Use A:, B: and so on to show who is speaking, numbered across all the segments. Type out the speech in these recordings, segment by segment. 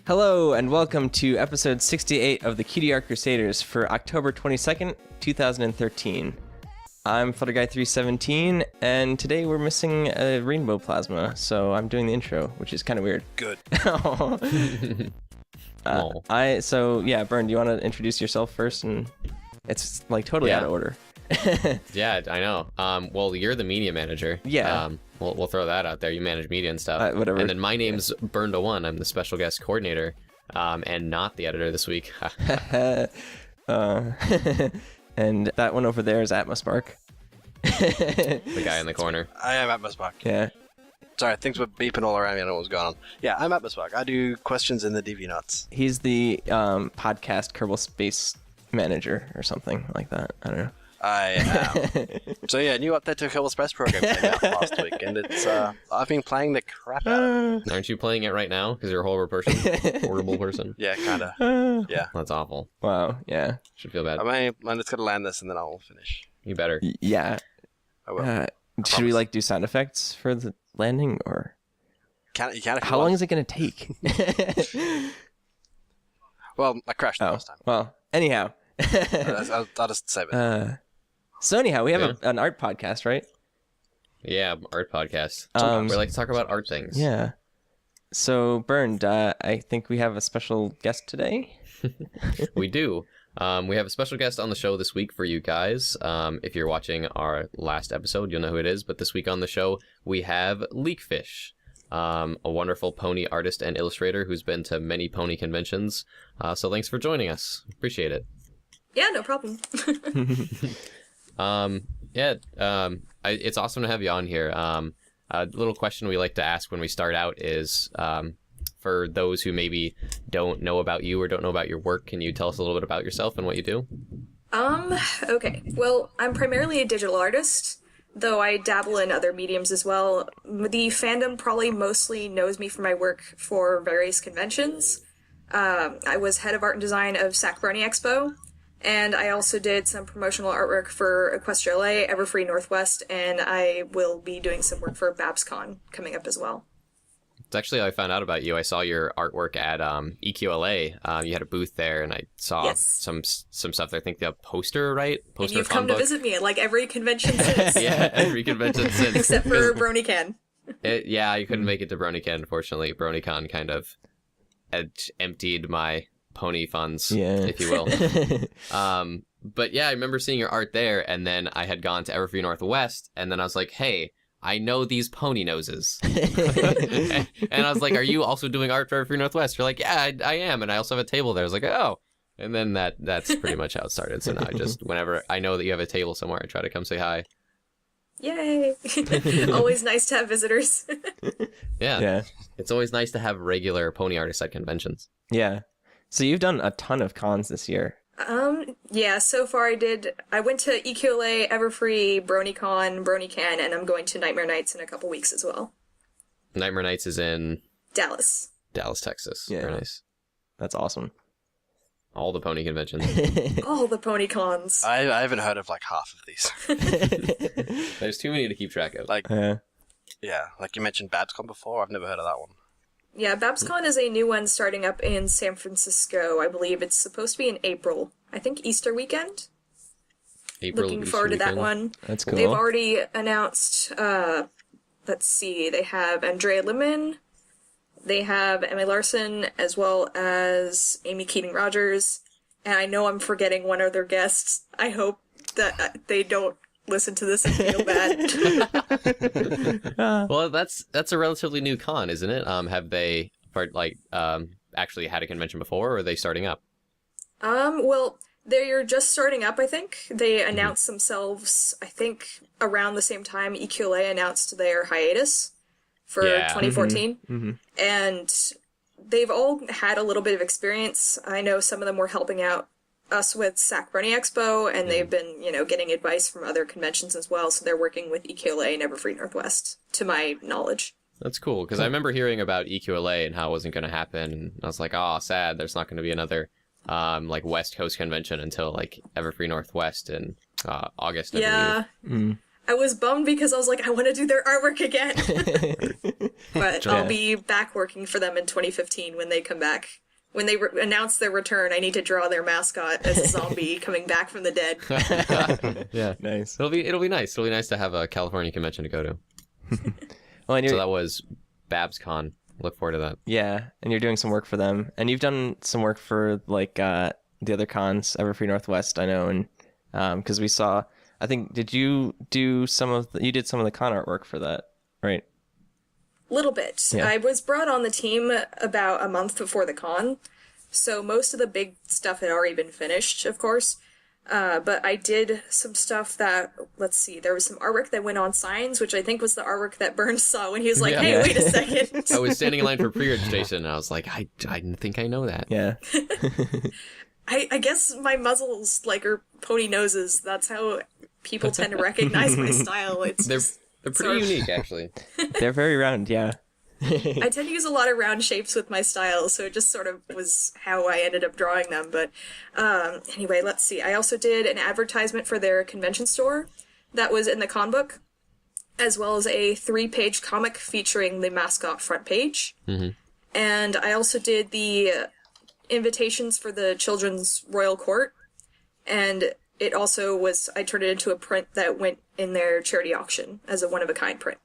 A: Hello and welcome to episode 68 of the Cutie Art Crusaders for October 22nd, 2013. I'm Flutterguy317, and today we're missing a rainbow plasma, so I'm doing the intro, which is kind of weird.
B: Good.
A: Bern, do you want to introduce yourself first? And it's like totally out of order.
C: Yeah, I know. Well, you're the media manager.
A: Yeah.
C: We'll throw that out there. You manage media and stuff.
A: Whatever.
C: And then my name's Burn1. I'm the special guest coordinator, and not the editor this week.
A: And that one over there is Atmospark.
C: The guy in the corner.
B: I am Atmospark.
A: Yeah.
B: Sorry, things were beeping all around me. I don't know what's going on. Yeah, I'm Atmospark. I do questions in the DV Nuts.
A: He's the podcast Kerbal Space manager or something like that. I don't know.
B: I am. So yeah, new update to Kerbal Space program came out last week, and it's I've been playing the crap out.
C: Aren't you playing it right now? Because you're a horrible person.
B: Yeah, kinda. Yeah.
C: That's awful.
A: Wow. Yeah.
C: Should feel bad.
B: I'm just gonna land this and then I'll finish.
C: You better.
A: Yeah.
B: I will.
A: Should we do sound effects for the landing, or
B: You can.
A: how long is it gonna take?
B: Well, I crashed the last time.
A: Well, anyhow.
B: I'll just save it.
A: So anyhow, we have an art podcast, right?
C: Yeah, art podcast. We like to talk about art things.
A: Yeah. So, Bernd, I think we have a special guest today.
C: We do. We have a special guest on the show this week for you guys. If you're watching our last episode, you'll know who it is. But this week on the show, we have LeekFish, a wonderful pony artist and illustrator who's been to many pony conventions. So thanks for joining us. Appreciate it.
D: Yeah, no problem.
C: It's awesome to have you on here. A little question we like to ask when we start out is, for those who maybe don't know about you or don't know about your work, can you tell us a little bit about yourself and what you do?
D: Okay. Well, I'm primarily a digital artist, though I dabble in other mediums as well. The fandom probably mostly knows me for my work for various conventions. I was head of art and design of Brony Expo, and I also did some promotional artwork for Equestria LA, Everfree Northwest, and I will be doing some work for BabsCon coming up as well.
C: It's actually how I found out about you. I saw your artwork at EQLA. You had a booth there, and I saw some stuff there. I think the poster, right?
D: And you've come to visit me at like every convention since.
C: Yeah, every convention since.
D: Except for BronyCon.
C: Yeah, you couldn't make it to BronyCon, unfortunately. BronyCon kind of emptied my pony funds, if you will. But yeah, I remember seeing your art there, and then I had gone to Everfree Northwest, and then I was like, hey, I know these pony noses. And I was like, are you also doing art for Everfree Northwest? You're like, yeah, I am, and I also have a table there. I was like, oh. And then that's pretty much how it started. So now I just, whenever I know that you have a table somewhere, I try to come say hi.
D: Yay! Always nice to have visitors.
C: Yeah. It's always nice to have regular pony artists at conventions.
A: Yeah. So you've done a ton of cons this year.
D: Yeah, so far I went to EQLA, Everfree, BronyCon, BronyCan, and I'm going to Nightmare Nights in a couple weeks as well.
C: Nightmare Nights is in?
D: Dallas,
C: Texas.
A: Yeah.
C: Very nice.
A: That's awesome.
C: All the pony conventions.
D: All the pony cons.
B: I haven't heard of like half of these.
C: There's too many to keep track of.
B: Like you mentioned BabsCon before. I've never heard of that one.
D: Yeah, BabsCon is a new one starting up in San Francisco. I believe it's supposed to be in April. I think Easter weekend. Looking forward to that one.
A: That's cool.
D: They've already announced, let's see, they have Andrea Lemon, they have Emmy Larson, as well as Amy Keating-Rogers, and I know I'm forgetting one of their guests. I hope that they don't listen to this and feel bad.
C: Well, that's a relatively new con, isn't it? Have they actually had a convention before, or are they starting up?
D: Well, they're just starting up, I think. They announced themselves, I think, around the same time EQLA announced their hiatus for 2014. And they've all had a little bit of experience. I know some of them were helping out us with Brony Expo, and they've been, getting advice from other conventions as well, so they're working with EQLA and Everfree Northwest, to my knowledge.
C: That's cool, because I remember hearing about EQLA and how it wasn't going to happen, and I was like, oh, sad, there's not going to be another, West Coast convention until, Everfree Northwest in August, I believe.
D: I was bummed because I was like, I want to do their artwork again. But I'll be back working for them in 2015 when they come back. When they announce their return, I need to draw their mascot as a zombie coming back from the dead.
C: Yeah,
A: Nice.
C: It'll be nice. It'll be nice to have a California convention to go to.
A: Well, and
C: So that was BabsCon. Look forward to that.
A: yeah, and you're doing some work for them, and you've done some work for like the other cons, Everfree Northwest, I know, and because we saw, I think, did you do you did some of the con artwork for that, right?
D: Little bit.
A: Yeah.
D: I was brought on the team about a month before the con, so most of the big stuff had already been finished, of course. But I did some stuff that, let's see, there was some artwork that went on signs, which I think was the artwork that Burns saw when he was like,
C: Yeah.
D: hey,
A: Yeah.
D: wait a second.
C: I was standing in line for pre-registration, and I was like, I think I know that.
A: Yeah.
D: I guess my muzzles, like, are pony noses. That's how people tend to recognize my style. It's
C: They're
D: just,
C: they're
D: sort
C: pretty
D: of-
C: unique, actually.
A: They're very round, yeah.
D: I tend to use a lot of round shapes with my style, so it just sort of was how I ended up drawing them. But anyway, let's see. I also did an advertisement for their convention store that was in the con book, as well as a 3-page comic featuring the mascot front page.
C: Mm-hmm.
D: And I also did the invitations for the Children's Royal Court, and it also was, I turned it into a print that went in their charity auction as a one-of-a-kind print.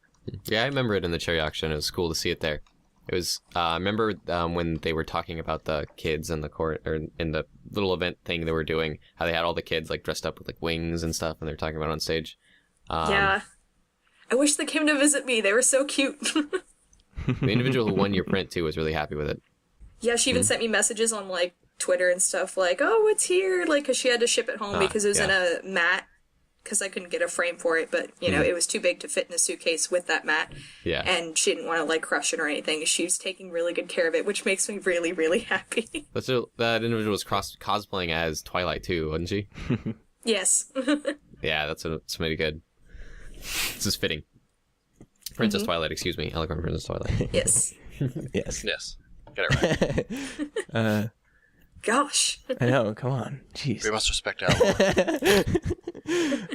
C: Yeah, I remember it in the cherry auction. It was cool to see it there. It was. I remember when they were talking about the kids in the court, or in the little event thing they were doing, how they had all the kids like dressed up with like wings and stuff, and they were talking about it on stage.
D: Yeah. I wish they came to visit me. They were so cute.
C: The individual who won your print too was really happy with it.
D: Yeah, she even sent me messages on, like, Twitter and stuff, like, oh, it's here, like, because she had to ship it home because it was in a mat, because I couldn't get a frame for it, but, you know, it was too big to fit in a suitcase with that mat.
C: Yeah.
D: And she didn't want to, like, crush it or anything. She was taking really good care of it, which makes me really, really happy.
C: That individual was cosplaying as Twilight too, wasn't she?
D: Yes.
C: Yeah, that's maybe good. This is fitting. Princess Twilight, excuse me. Eloquent Princess Twilight.
D: Yes.
A: Yes.
B: Yes. Get it right.
D: Gosh.
A: I know, come on. Jeez.
B: We must respect our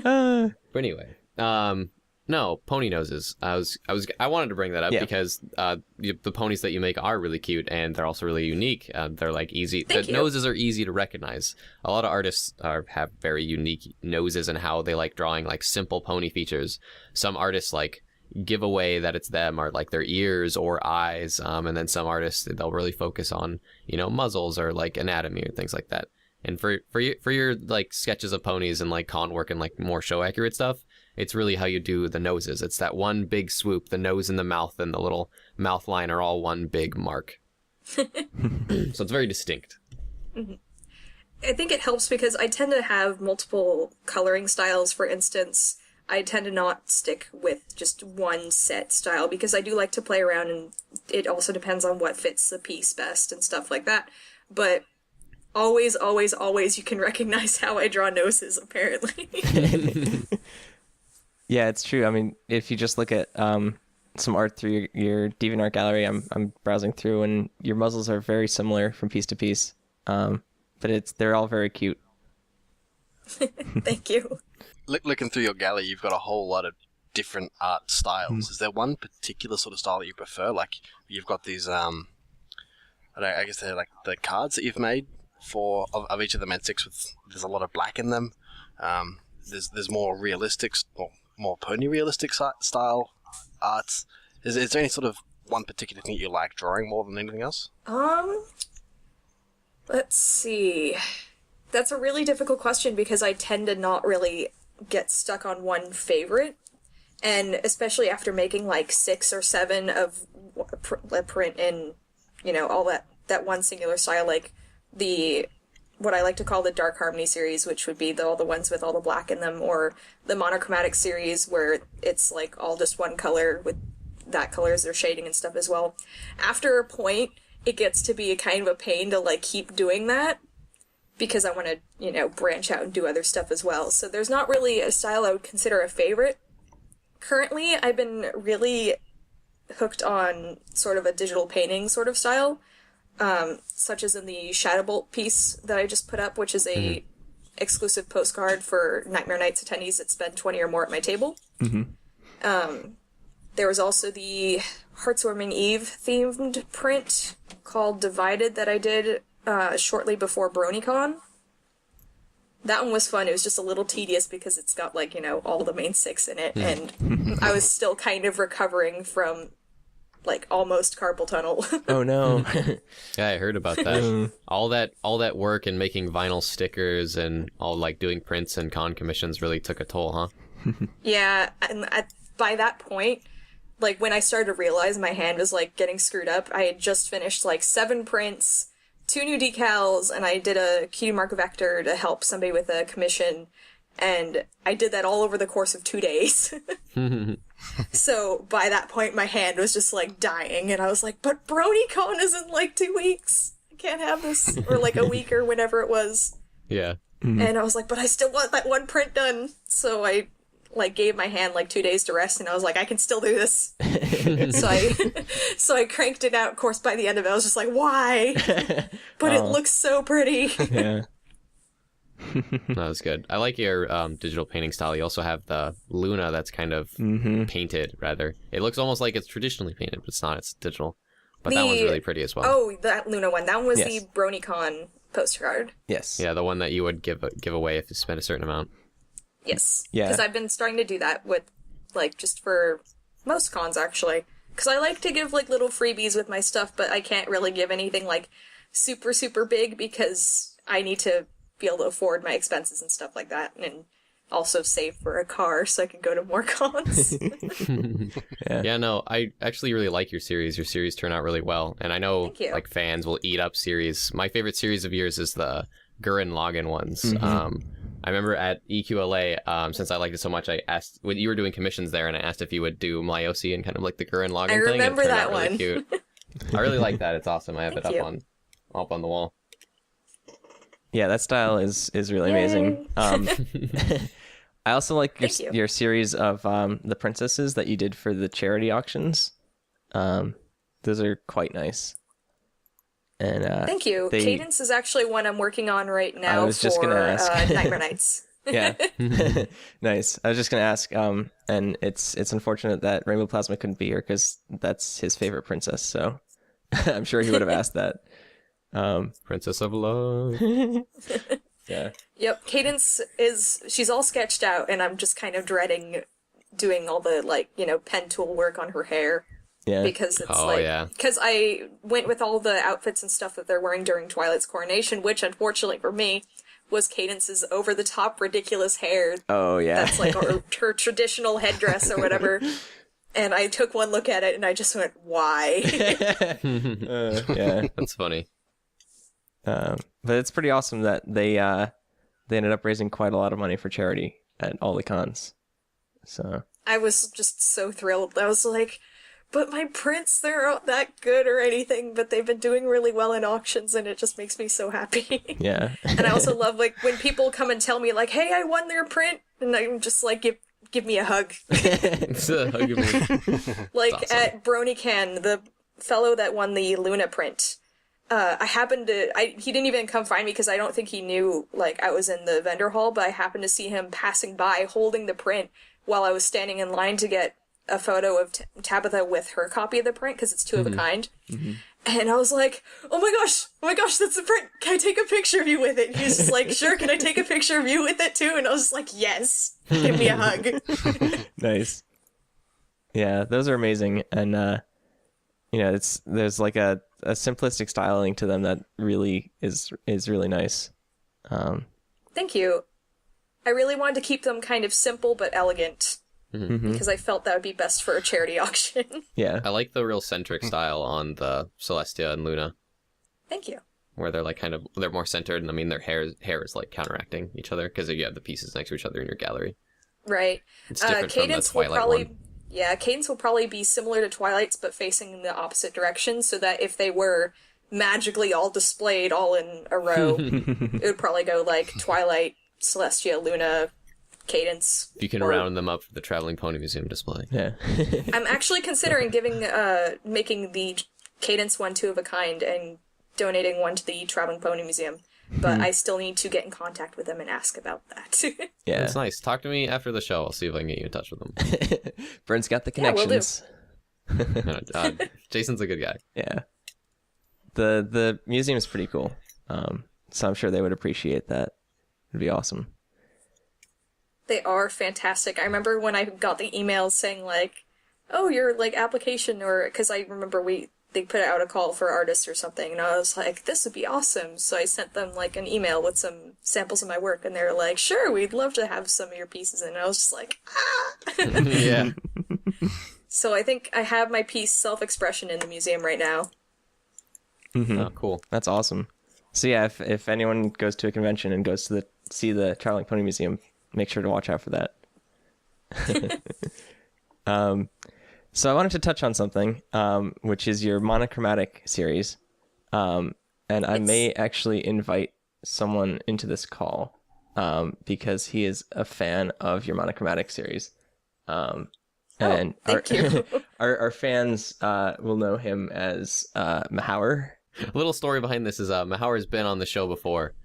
B: law.
C: But anyway, no, pony noses. I wanted to bring that up because the ponies that you make are really cute, and they're also really unique. They're like easy.
D: Thank you.
C: Noses are easy to recognize. A lot of artists have very unique noses and how they like drawing like simple pony features. Some artists like give away that it's them, or like their ears or eyes, and then some artists they'll really focus on muzzles or like anatomy or things like that. And for your like sketches of ponies and like con work and like more show accurate stuff, it's really how you do the noses. It's that one big swoop. The nose and the mouth and the little mouth line are all one big mark. So it's very distinct.
D: I think it helps because I tend to have multiple coloring styles. For instance, I tend to not stick with just one set style because I do like to play around, and it also depends on what fits the piece best and stuff like that. But always, always, always you can recognize how I draw noses, apparently.
A: Yeah, it's true. I mean, if you just look at some art through your DeviantArt gallery, I'm browsing through, and your muzzles are very similar from piece to piece. But they're all very cute.
D: Thank you.
B: Looking through your gallery, you've got a whole lot of different art styles. Is there one particular sort of style that you prefer? Like, you've got these, I guess they're like the cards that you've made of each of the Med 6 there's a lot of black in them. There's more realistic, or more pony realistic style arts. Is there any sort of one particular thing you like drawing more than anything else?
D: Let's see. That's a really difficult question because I tend to not really get stuck on one favorite. And especially after making like 6 or 7 of a print in, all that one singular style, like what I like to call the Dark Harmony series, which would be all the ones with all the black in them, or the monochromatic series where it's like all just one color with that color as their shading and stuff as well. After a point, it gets to be a kind of a pain to like keep doing that because I want to, branch out and do other stuff as well. So there's not really a style I would consider a favorite. Currently, I've been really hooked on sort of a digital painting sort of style, such as in the Shadowbolt piece that I just put up, which is a exclusive postcard for Nightmare Nights attendees that spend 20 or more at my table. There was also the Heartswarming Eve themed print called Divided that I did shortly before BronyCon. That one was fun. It was just a little tedious because it's got, like, you know, all the main 6 in it, and I was still kind of recovering from, like, almost carpal tunnel.
A: Oh no.
C: Yeah, I heard about that. all that work and making vinyl stickers and all, like, doing prints and con commissions really took a toll, huh?
D: Yeah, and by that point, like, when I started to realize my hand was, like, getting screwed up, I had just finished, like, 7 prints, 2 new decals, and I did a Cutie Mark Vector to help somebody with a commission, and I did that all over the course of 2 days. So, by that point, my hand was just, like, dying, and I was like, but BronyCon is in, like, 2 weeks! I can't have this. Or, like, a week or whenever it was.
C: Yeah.
D: And I was like, but I still want that one print done! So I, like, gave my hand, like, 2 days to rest, and I was like, I can still do this. So I cranked it out. Of course, by the end of it, I was just like, why? But it looks so pretty.
A: Yeah.
C: That was good. I like your digital painting style. You also have the Luna that's kind of painted, rather. It looks almost like it's traditionally painted, but it's not. It's digital. But that one's really pretty as well.
D: Oh, that Luna one. That one was the BronyCon postcard.
A: Yes.
C: Yeah, the one that you would give away if you spent a certain amount.
D: Yes.
A: Yeah.
D: Because I've been starting to do that with, like, just for most cons, actually. Because I like to give, like, little freebies with my stuff, but I can't really give anything, like, super, super big because I need to be able to afford my expenses and stuff like that, and also save for a car so I can go to more cons.
C: Yeah, no, I actually really like your series. Your series turn out really well, and I know, like, fans will eat up series. My favorite series of yours is the Gurren Lagann ones. I remember at EQLA, since I liked it so much, I asked when you were doing commissions there, and I asked if you would do Mlyosi and kind of like the Gurren Lagann thing.
D: I remember
C: and it turned
D: that
C: out really
D: one.
C: Cute. I really like that. It's awesome. I have it
D: Thank
C: up
D: you.
C: on the wall.
A: Yeah, that style is really amazing. I also like your series of the princesses that you did for the charity auctions. Those are quite nice. And
D: thank you. Cadence is actually one I'm working on right now.
A: I was just gonna ask.
D: Nightmare Nights.
A: Yeah. Nice. I was just gonna ask. And it's unfortunate that Rainbow Plasma couldn't be here because that's his favorite princess. So I'm sure he would have asked that.
C: Princess of Love.
A: Yeah.
D: Yep. Cadence she's all sketched out, and I'm just kind of dreading doing all the, like, you know, pen tool work on her hair.
A: Yeah.
D: Because it's because I went with all the outfits and stuff that they're wearing during Twilight's coronation, which unfortunately for me was Cadence's over the top ridiculous hair.
A: Oh yeah.
D: That's like her traditional headdress or whatever. And I took one look at it and I just went, why?
A: Yeah.
C: That's funny.
A: But it's pretty awesome that they ended up raising quite a lot of money for charity at all the cons. So
D: I was just so thrilled. I was like, but my prints, they're not that good or anything, but they've been doing really well in auctions, and it just makes me so happy.
A: Yeah. And
D: I also love, like, when people come and tell me, like, hey, I won their print, and I'm just like, give me a hug.
C: It's a hug of me.
D: Like,
C: awesome.
D: at BronyCon, the fellow that won the Luna print, I happened to, he didn't even come find me because I don't think he knew, like, I was in the vendor hall, but I happened to see him passing by holding the print while I was standing in line to get a photo of Tabitha with her copy of the print, because it's 2 of a kind. And I was like, oh my gosh, that's the print. Can I take a picture of you with it? And he was just like, sure, can I take a picture of you with it too? And I was just like, yes, give me a hug.
A: Nice. Yeah, those are amazing. And, you know, there's like a simplistic styling to them that really is really nice.
D: Thank you. I really wanted to keep them kind of simple but elegant. Because I felt that would be best for a charity auction.
A: Yeah.
C: I like the real centric style on the Celestia and Luna.
D: Thank you.
C: Where they're like they're more centered, and I mean their hair is like counteracting each other because you have the pieces next to each other in your gallery.
D: Right.
C: It's different
D: Cadence
C: from the Twilight one.
D: Yeah, Cadence will probably be similar to Twilight's, but facing in the opposite direction, so that if they were magically all displayed all in a row, it would probably go like Twilight, Celestia, Luna, Cadence.
C: You can round them up for the Traveling Pony Museum display.
A: Yeah.
D: I'm actually considering making the Cadence one 2 of a kind and donating one to the Traveling Pony Museum, but I still need to get in contact with them and ask about that.
A: Yeah,
C: that's nice. Talk to me after the show. I'll see if I can get you in touch with them.
A: Brent's got the connections.
C: No, Jason's a good guy.
A: Yeah, the museum is pretty cool. So I'm sure they would appreciate that. It'd be awesome.
D: They are fantastic. I remember when I got the emails saying like, "Oh, your like application," or because I remember they put out a call for artists or something, and I was like, "This would be awesome." So I sent them like an email with some samples of my work, and they're like, "Sure, we'd love to have some of your pieces." And I was just like, "Ah."
C: Yeah.
D: So I think I have my piece Self-Expression in the museum right now.
A: Mm-hmm.
C: Oh, cool.
A: That's awesome. So yeah, if anyone goes to a convention and goes to see the Traveling Pony Museum, make sure to watch out for that. So I wanted to touch on something, which is your monochromatic series. And I may actually invite someone into this call because he is a fan of your monochromatic series. And
D: thank you.
A: our fans will know him as Mahower.
C: A little story behind this is Mahower's been on the show before.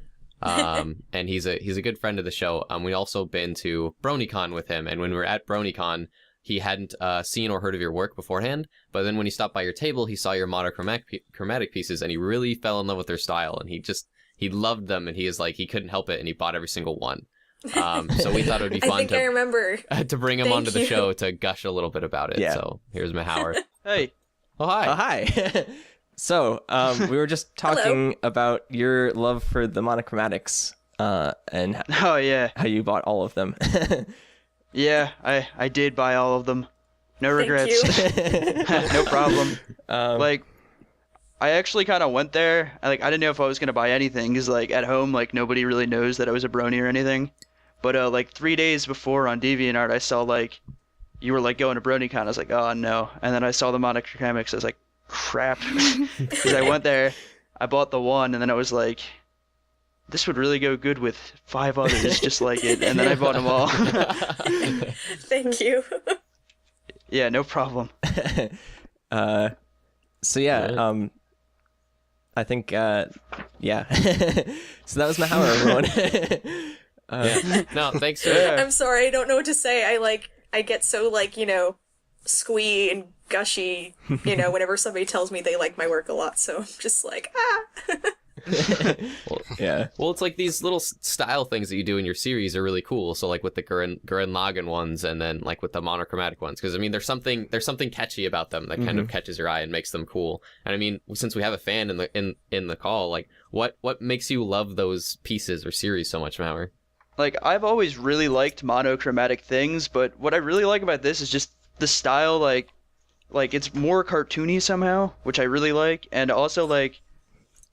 C: And he's a good friend of the show. We also been to BronyCon with him, and when we were at BronyCon, he hadn't seen or heard of your work beforehand, but then when he stopped by your table, he saw your monochromatic pieces, and he really fell in love with their style, and he loved them, and he couldn't help it, and he bought every single one. So we thought it would be fun
D: I remember.
C: to bring him onto the show to gush a little bit about it.
A: Yeah.
C: So here's Mahower.
E: Hey.
C: Oh, hi.
A: Oh, hi. So we were just talking about your love for the monochromatics and
E: Oh, yeah.
A: how you bought all of them.
E: Yeah, I did buy all of them. No
D: Thank
E: regrets. No problem. I actually kind of went there. I didn't know if I was going to buy anything because, at home, nobody really knows that I was a brony or anything. But, 3 days before on DeviantArt, I saw, you were, going to BronyCon. I was like, oh, no. And then I saw the monochromatic. I was like, crap. Because I went there, I bought the one, and then I was like, this would really go good with 5 others just like it. And then I bought them all.
D: Thank you.
E: Yeah, no problem.
A: So yeah, I think yeah. So that was Mahower, everyone.
C: Yeah. No, thanks for
D: I'm sorry, I don't know what to say. I get so squee and gushy, whenever somebody tells me they like my work a lot. So I'm just like, ah.
A: Yeah.
C: Well, it's these little style things that you do in your series are really cool. So with the Gurren Lagann ones, and then with the monochromatic ones, because there's something catchy about them that kind of catches your eye and makes them cool. And since we have a fan in the call, what makes you love those pieces or series so much, Mahower?
E: I've always really liked monochromatic things, but what I really like about this is just the style. It's more cartoony somehow, which I really like, and also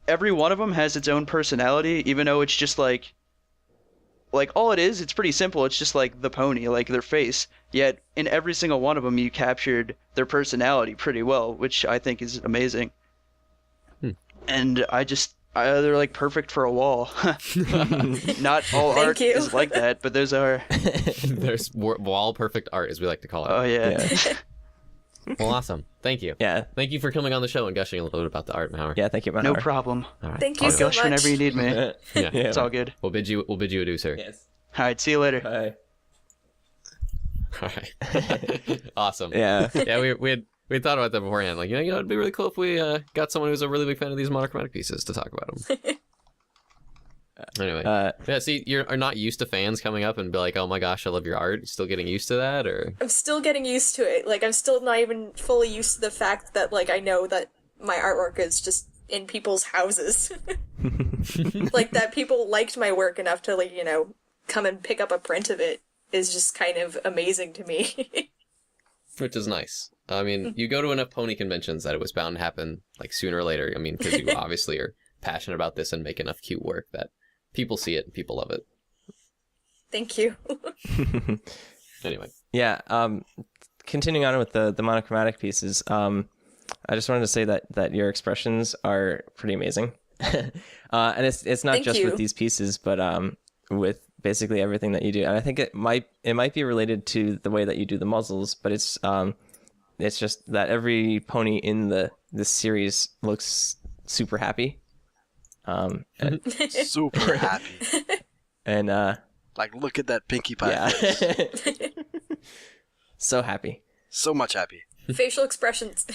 E: every one of them has its own personality, even though it's just all it is, it's pretty simple. It's just the pony, their face. Yet in every single one of them, you captured their personality pretty well, which I think is amazing. And they're perfect for a wall. Not all art is like that, but those are.
C: There's wall perfect art, as we like to call it.
E: Oh yeah.
C: Well, awesome. Thank you.
A: Yeah.
C: Thank you for coming on the show and gushing a little bit about the art, Mahower.
A: Yeah, thank you, Mahower.
E: No problem.
C: All right.
D: Thank you
E: I'll
D: so
E: gush
D: much.
E: whenever you need me.
C: Yeah.
E: It's all good.
C: We'll bid you adieu, sir.
A: Yes.
E: All right, see you later.
A: Bye.
C: All right. Awesome.
A: Yeah.
C: Yeah, we had thought about that beforehand. It'd be really cool if we got someone who's a really big fan of these monochromatic pieces to talk about them. Anyway, yeah. See, you're not used to fans coming up and be like, "Oh my gosh, I love your art." You're still getting used to that, or?
D: I'm still getting used to it. I'm still not even fully used to the fact that, I know that my artwork is just in people's houses. That people liked my work enough to, come and pick up a print of it is just kind of amazing to me.
C: Which is nice. You go to enough pony conventions that it was bound to happen, sooner or later. Because you obviously are passionate about this and make enough cute work that people see it and people love it.
D: Thank you.
C: Anyway.
A: Yeah. Continuing on with the monochromatic pieces, I just wanted to say that your expressions are pretty amazing. And it's not
D: Thank
A: just
D: you.
A: with these pieces, but with basically everything that you do. And I think it might be related to the way that you do the muzzles, but it's just that every pony in this series looks super happy.
B: Super happy.
A: And
B: like, look at that Pinkie Pie.
A: yeah,
B: face.
A: so happy.
B: So much happy.
D: Facial expressions.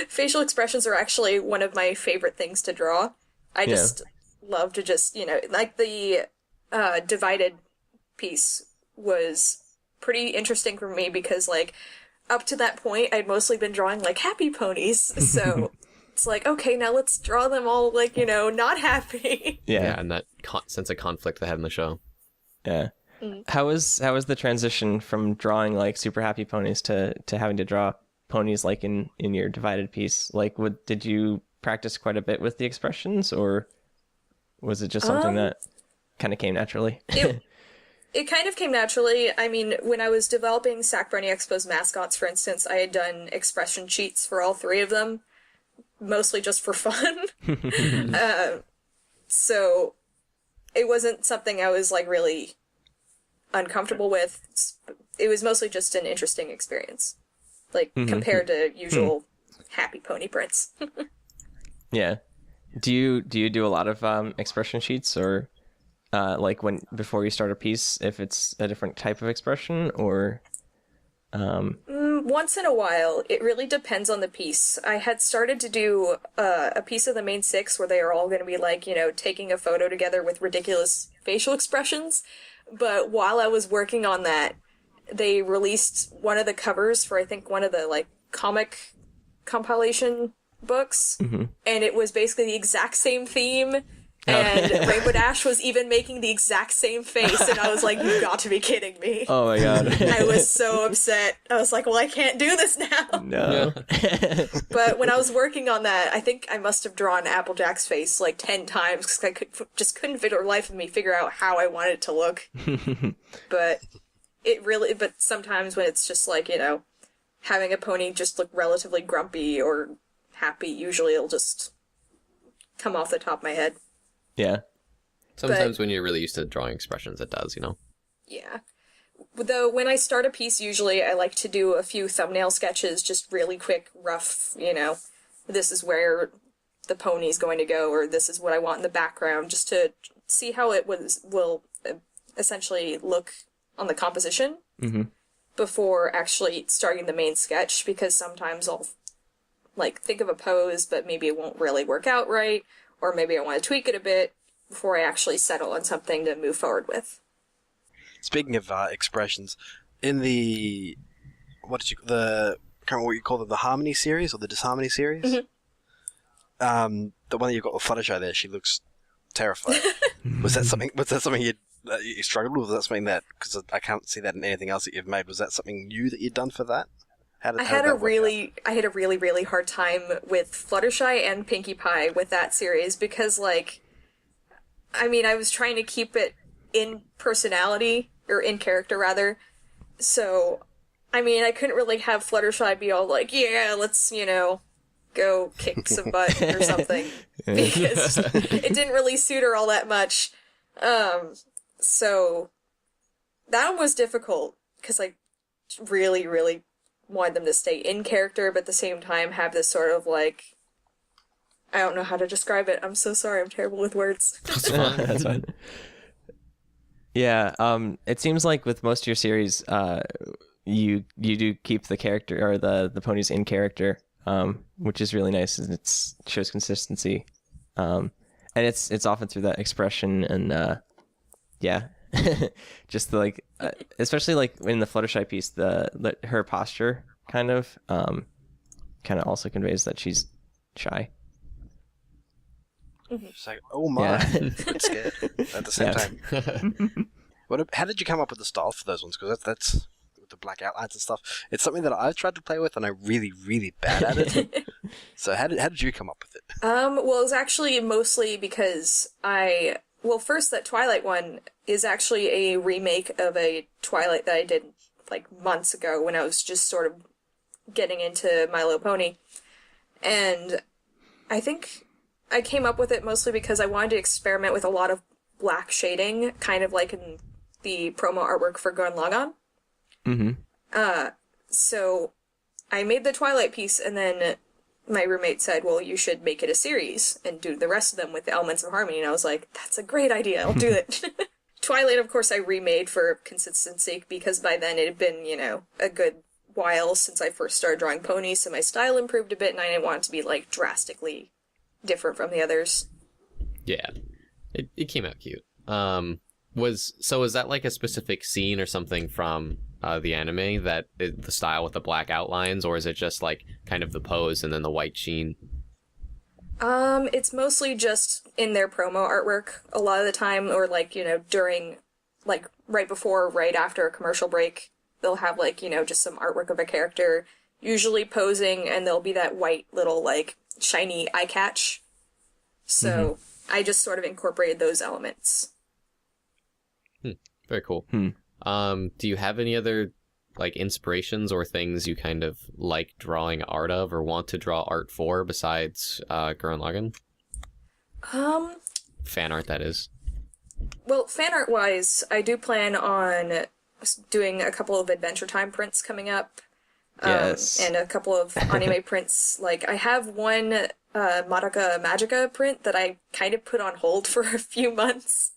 D: Facial expressions are actually one of my favorite things to draw. I just love to just, like the divided piece was pretty interesting for me because, like, up to that point, I'd mostly been drawing, like, happy ponies, so it's like, okay, now let's draw them all, like, not happy.
C: Yeah, and that sense of conflict they had in the show.
A: Yeah. How was the transition from drawing, like, super happy ponies to having to draw ponies, like, in your divided piece? Like, did you practice quite a bit with the expressions, or was it just something that kind of came naturally?
D: It kind of came naturally. I mean, when I was developing Sac Brony Expo's mascots, for instance, I had done expression sheets for all three of them, mostly just for fun. So it wasn't something I was, like, really uncomfortable with. It was mostly just an interesting experience, like, compared to usual happy pony prints.
A: Yeah. Do you do a lot of expression sheets, or like before you start a piece, if it's a different type of expression, or
D: Once in a while. It really depends on the piece. I had started to do a piece of the main six where they are all going to be, like, taking a photo together with ridiculous facial expressions, but while I was working on that, they released one of the covers for, I think, one of the, like, comic compilation books, and it was basically the exact same theme, and Rainbow Dash was even making the exact same face, and I was like, you've got to be kidding me.
A: oh my god.
D: I was so upset. I was like, well, I can't do this now.
A: No.
D: But when I was working on that, I think I must have drawn Applejack's face like 10 times because I just couldn't for the life of me figure out how I wanted it to look. But sometimes when it's just like, having a pony just look relatively grumpy or happy, usually it'll just come off the top of my head.
A: Yeah.
C: Sometimes when you're really used to drawing expressions, it does,
D: Yeah. Though when I start a piece, usually I like to do a few thumbnail sketches, just really quick, rough, this is where the pony's going to go, or this is what I want in the background, just to see how it will essentially look on the composition before actually starting the main sketch, because sometimes I'll, like, think of a pose, but maybe it won't really work out right, or maybe I want to tweak it a bit before I actually settle on something to move forward with.
B: Speaking of expressions, in the what you call them, the Harmony series or the Disharmony series, the one that you've got with Fluttershy there, she looks terrified. Was that something you struggled with? Was that something that, because I can't see that in anything else that you've made, was that something new that you'd done for that? I had a really hard time with Fluttershy and Pinkie Pie with that series because, like, I mean, I was trying to keep it in personality, or in character rather, so, I mean, I couldn't really have Fluttershy be all like, yeah, let's, go kick some butt or something, because it didn't really suit her all that much. So that one was difficult, because I really, really wanted them to stay in character, but at the same time have this sort of, like, I don't know how to describe it. I'm so sorry. I'm terrible with words.
C: That's fine.
A: That's fine. Yeah, it seems like with most of your series, you do keep the character, or the ponies in character, which is really nice, and it shows consistency. And it's often through that expression, and yeah, just like especially like in the Fluttershy piece, her posture kind of also conveys that she's shy.
B: It's like, oh my, I'm scared at the same time. How did you come up with the style for those ones? Because that's with the black outlines and stuff. It's something that I've tried to play with, and I'm really, really bad at it. So how did you come up with it?
D: Well, it was actually mostly because first, that Twilight one is actually a remake of a Twilight that I did, like, months ago when I was just sort of getting into My Little Pony. And I think I came up with it mostly because I wanted to experiment with a lot of black shading, kind of like in the promo artwork for Gurren Lagann. So I made the Twilight piece, and then my roommate said, well, you should make it a series and do the rest of them with the elements of harmony. And I was like, that's a great idea. I'll do it. Twilight, of course, I remade for consistency because by then it had been, a good while since I first started drawing ponies, so my style improved a bit and I didn't want it to be, like, drastically different from the others.
C: Yeah. It came out cute. Was that like a specific scene or something from the anime that the style with the black outlines, or is it just like kind of the pose and then the white sheen?
D: It's mostly just in their promo artwork a lot of the time, or like, during, like, right before or right after a commercial break, they'll have like, just some artwork of a character, usually posing, and there'll be that white little, like, shiny eye catch. So I just sort of incorporated those elements.
C: Very cool. Do you have any other like inspirations or things you kind of like drawing art of or want to draw art for besides Gurren Lagann? Fan art, that is.
D: Well, fan art wise, I do plan on doing a couple of Adventure Time prints coming up.
A: Yes.
D: And a couple of anime prints. Like, I have one Madoka Magica print that I kind of put on hold for a few months.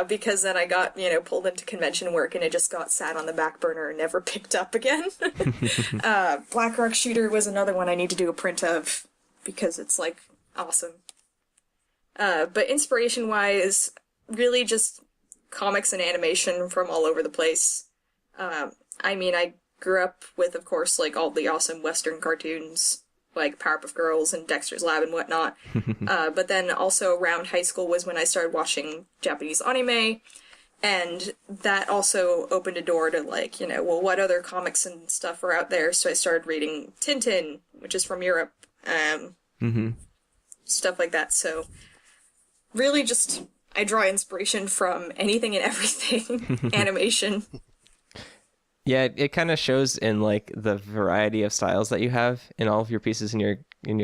D: Because then I got, pulled into convention work and it just got sat on the back burner and never picked up again. Black Rock Shooter was another one I need to do a print of because it's, like, awesome. But inspiration-wise, really just comics and animation from all over the place. I grew up with, of course, like, all the awesome Western cartoons, like Powerpuff Girls and Dexter's Lab and whatnot. But then also around high school was when I started watching Japanese anime, and that also opened a door to, like, what other comics and stuff are out there. So I started reading Tintin, which is from Europe, stuff like that. So really just, I draw inspiration from anything and everything. Animation.
A: Yeah, it kind of shows in like the variety of styles that you have in all of your pieces in your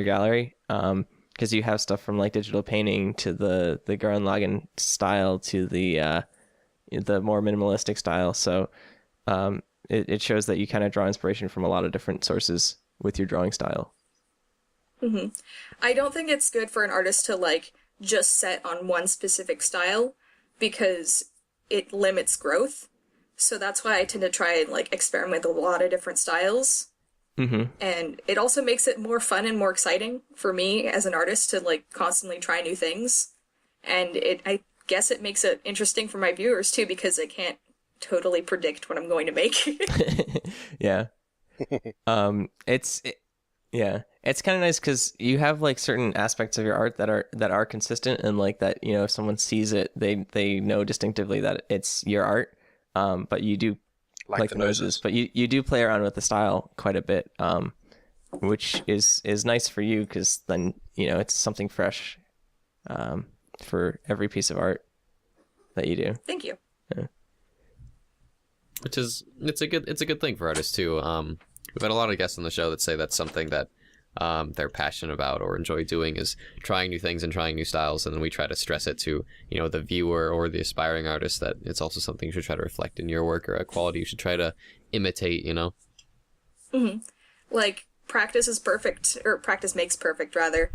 A: gallery. Because you have stuff from like digital painting to the Gurren Lagann style to the more minimalistic style. So it shows that you kind of draw inspiration from a lot of different sources with your drawing style.
D: I don't think it's good for an artist to like just set on one specific style because it limits growth. So that's why I tend to try and, like, experiment with a lot of different styles. And it also makes it more fun and more exciting for me as an artist to, like, constantly try new things. And I guess it makes it interesting for my viewers, too, because I can't totally predict what I'm going to make.
A: Yeah. It's kind of nice because you have, like, certain aspects of your art that are consistent and, like, that, if someone sees it, they know distinctively that it's your art. But you do like the noses, but you do play around with the style quite a bit, which is nice for you because then it's something fresh for every piece of art that you do.
D: Thank you.
A: Yeah.
C: Which is it's a good thing for artists too. We've had a lot of guests on the show that say that's something that they're passionate about or enjoy doing is trying new things and trying new styles, and then we try to stress it to the viewer or the aspiring artist that it's also something you should try to reflect in your work or a quality you should try to imitate.
D: Like, practice is perfect, or practice makes perfect rather.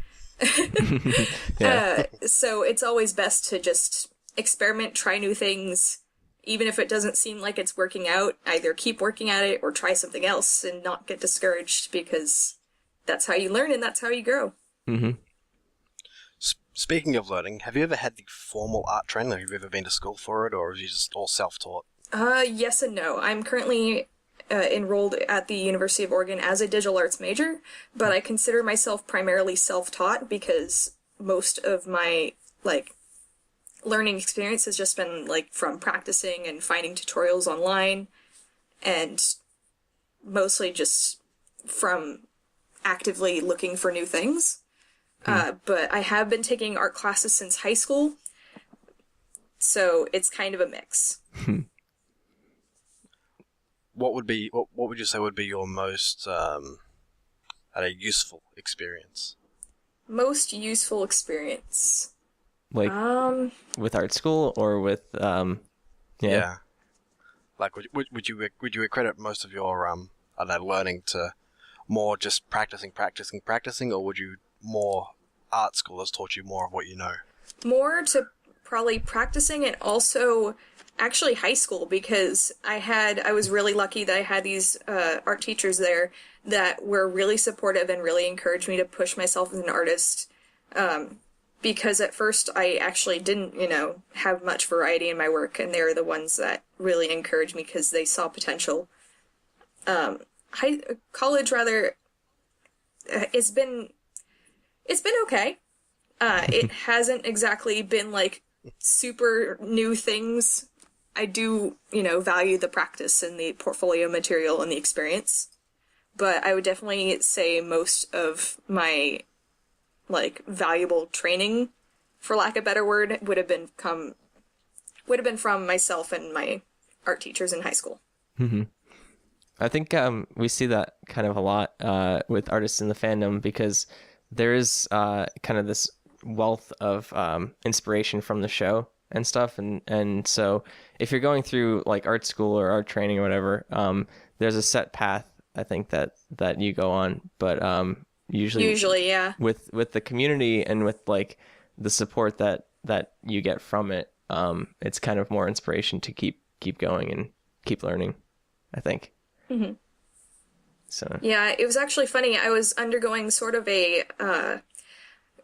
D: So it's always best to just experiment, try new things, even if it doesn't seem like it's working out. Either keep working at it or try something else and not get discouraged, because that's how you learn and that's how you grow.
B: Speaking of learning, have you ever had the formal art training? Have you ever been to school for it, or are you just all self-taught?
D: Yes and no. I'm currently enrolled at the University of Oregon as a digital arts major, but I consider myself primarily self-taught because most of my, like, learning experience has just been, like, from practicing and finding tutorials online, and mostly just from actively looking for new things. But I have been taking art classes since high school, so it's kind of a mix.
B: What would you say would be your most useful experience?
D: Most useful experience,
A: like with art school or with
B: Yeah. Like would you accredit most of your learning to more just practicing, or would you more art school has taught you more of what you know?
D: More to probably practicing, and also actually high school, because I was really lucky that I had these art teachers there that were really supportive and really encouraged me to push myself as an artist. Because at first I actually didn't, have much variety in my work, and they were the ones that really encouraged me because they saw potential. College, rather, it's been okay. It hasn't exactly been like super new things. I do, value the practice and the portfolio material and the experience, but I would definitely say most of my valuable training, for lack of a better word, would have been from myself and my art teachers in high school.
A: Mm-hmm. I think we see that kind of a lot with artists in the fandom, because there is kind of this wealth of inspiration from the show and stuff, and so if you're going through like art school or art training or whatever, there's a set path, I think, that you go on, but usually yeah, with the community and with like the support that you get from it, it's kind of more inspiration to keep going and keep learning, I think.
D: Mm-hmm.
A: So
D: yeah, it was actually funny. I was undergoing sort of a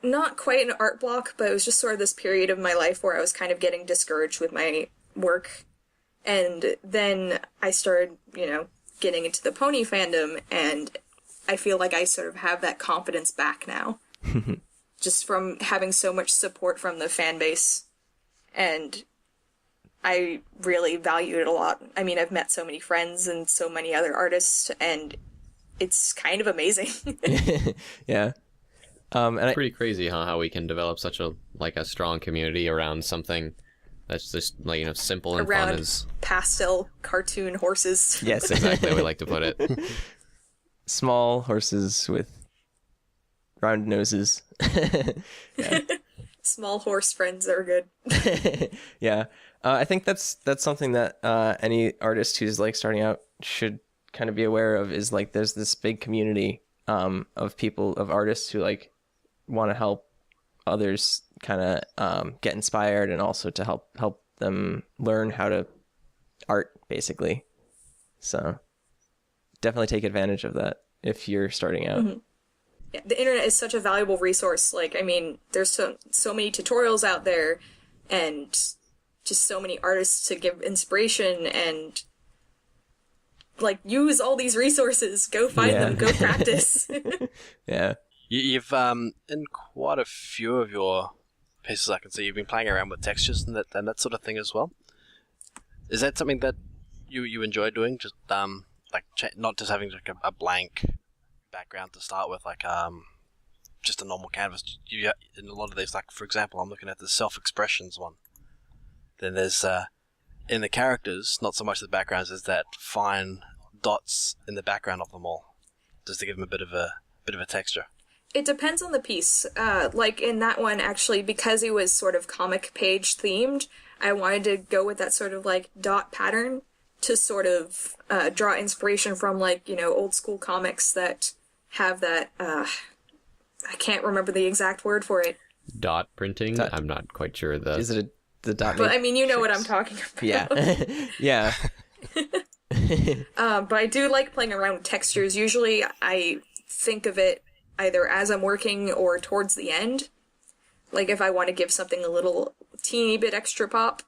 D: not quite an art block, but it was just sort of this period of my life where I was kind of getting discouraged with my work, and then I started, getting into the pony fandom, and I feel like I sort of have that confidence back now, just from having so much support from the fan base, and I really value it a lot. I mean, I've met so many friends and so many other artists, and it's kind of amazing.
A: Yeah.
C: It's pretty crazy, huh? How we can develop such a strong community around something that's just simple and
D: around
C: fun as
D: pastel cartoon horses.
A: Yes,
C: exactly how we like to put it.
A: Small horses with round noses. Yeah.
D: Small horse friends are good.
A: Yeah. I think that's something that any artist who's starting out should kind of be aware of, is there's this big community of people, of artists who want to help others kind of get inspired, and also to help them learn how to art, basically. So definitely take advantage of that if you're starting out.
D: Mm-hmm. Yeah, the internet is such a valuable resource. There's so many tutorials out there, and just so many artists to give inspiration, and use all these resources. Go find them. Go practice.
A: Yeah.
B: You've in quite a few of your pieces, I can see you've been playing around with textures and that sort of thing as well. Is that something that you enjoy doing? Just not just having a blank background to start with, just a normal canvas. In a lot of these, for example, I'm looking at the self-expressions one. Then there's in the characters, not so much the backgrounds, there's that fine dots in the background of them all, just to give them a bit of a texture.
D: It depends on the piece. In that one, actually, because it was sort of comic page themed, I wanted to go with that sort of dot pattern to sort of draw inspiration from old school comics that have that. I can't remember the exact word for it.
C: Dot printing. I'm not quite sure.
A: Is it the dot?
D: But I mean, you know what I'm talking about.
A: Yeah. Yeah.
D: But I do like playing around with textures. Usually, I think of it either as I'm working or towards the end. If I want to give something a little teeny bit extra pop,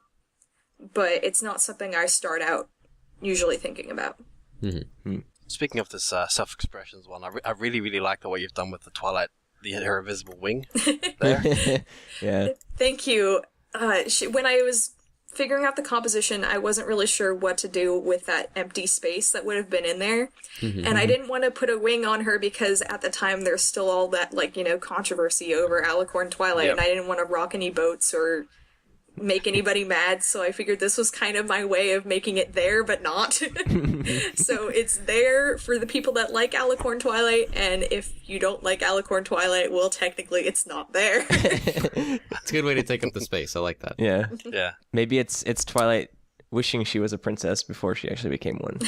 D: but it's not something I start out usually thinking about.
A: Mm-hmm.
B: Speaking of this self-expressions one, I really, really like the way you've done with the Twilight, her invisible wing there.
A: Yeah.
D: Thank you. When I was figuring out the composition, I wasn't really sure what to do with that empty space that would have been in there. Mm-hmm. And I didn't want to put a wing on her because at the time there's still all that, controversy over Alicorn Twilight, and I didn't want to rock any boats or make anybody mad, so I figured this was kind of my way of making it there, but not. So it's there for the people that like Alicorn Twilight, and if you don't like Alicorn Twilight, well, technically it's not there.
C: It's a good way to take up the space. I like that.
A: Yeah.
B: Yeah.
A: Maybe it's Twilight wishing she was a princess before she actually became one.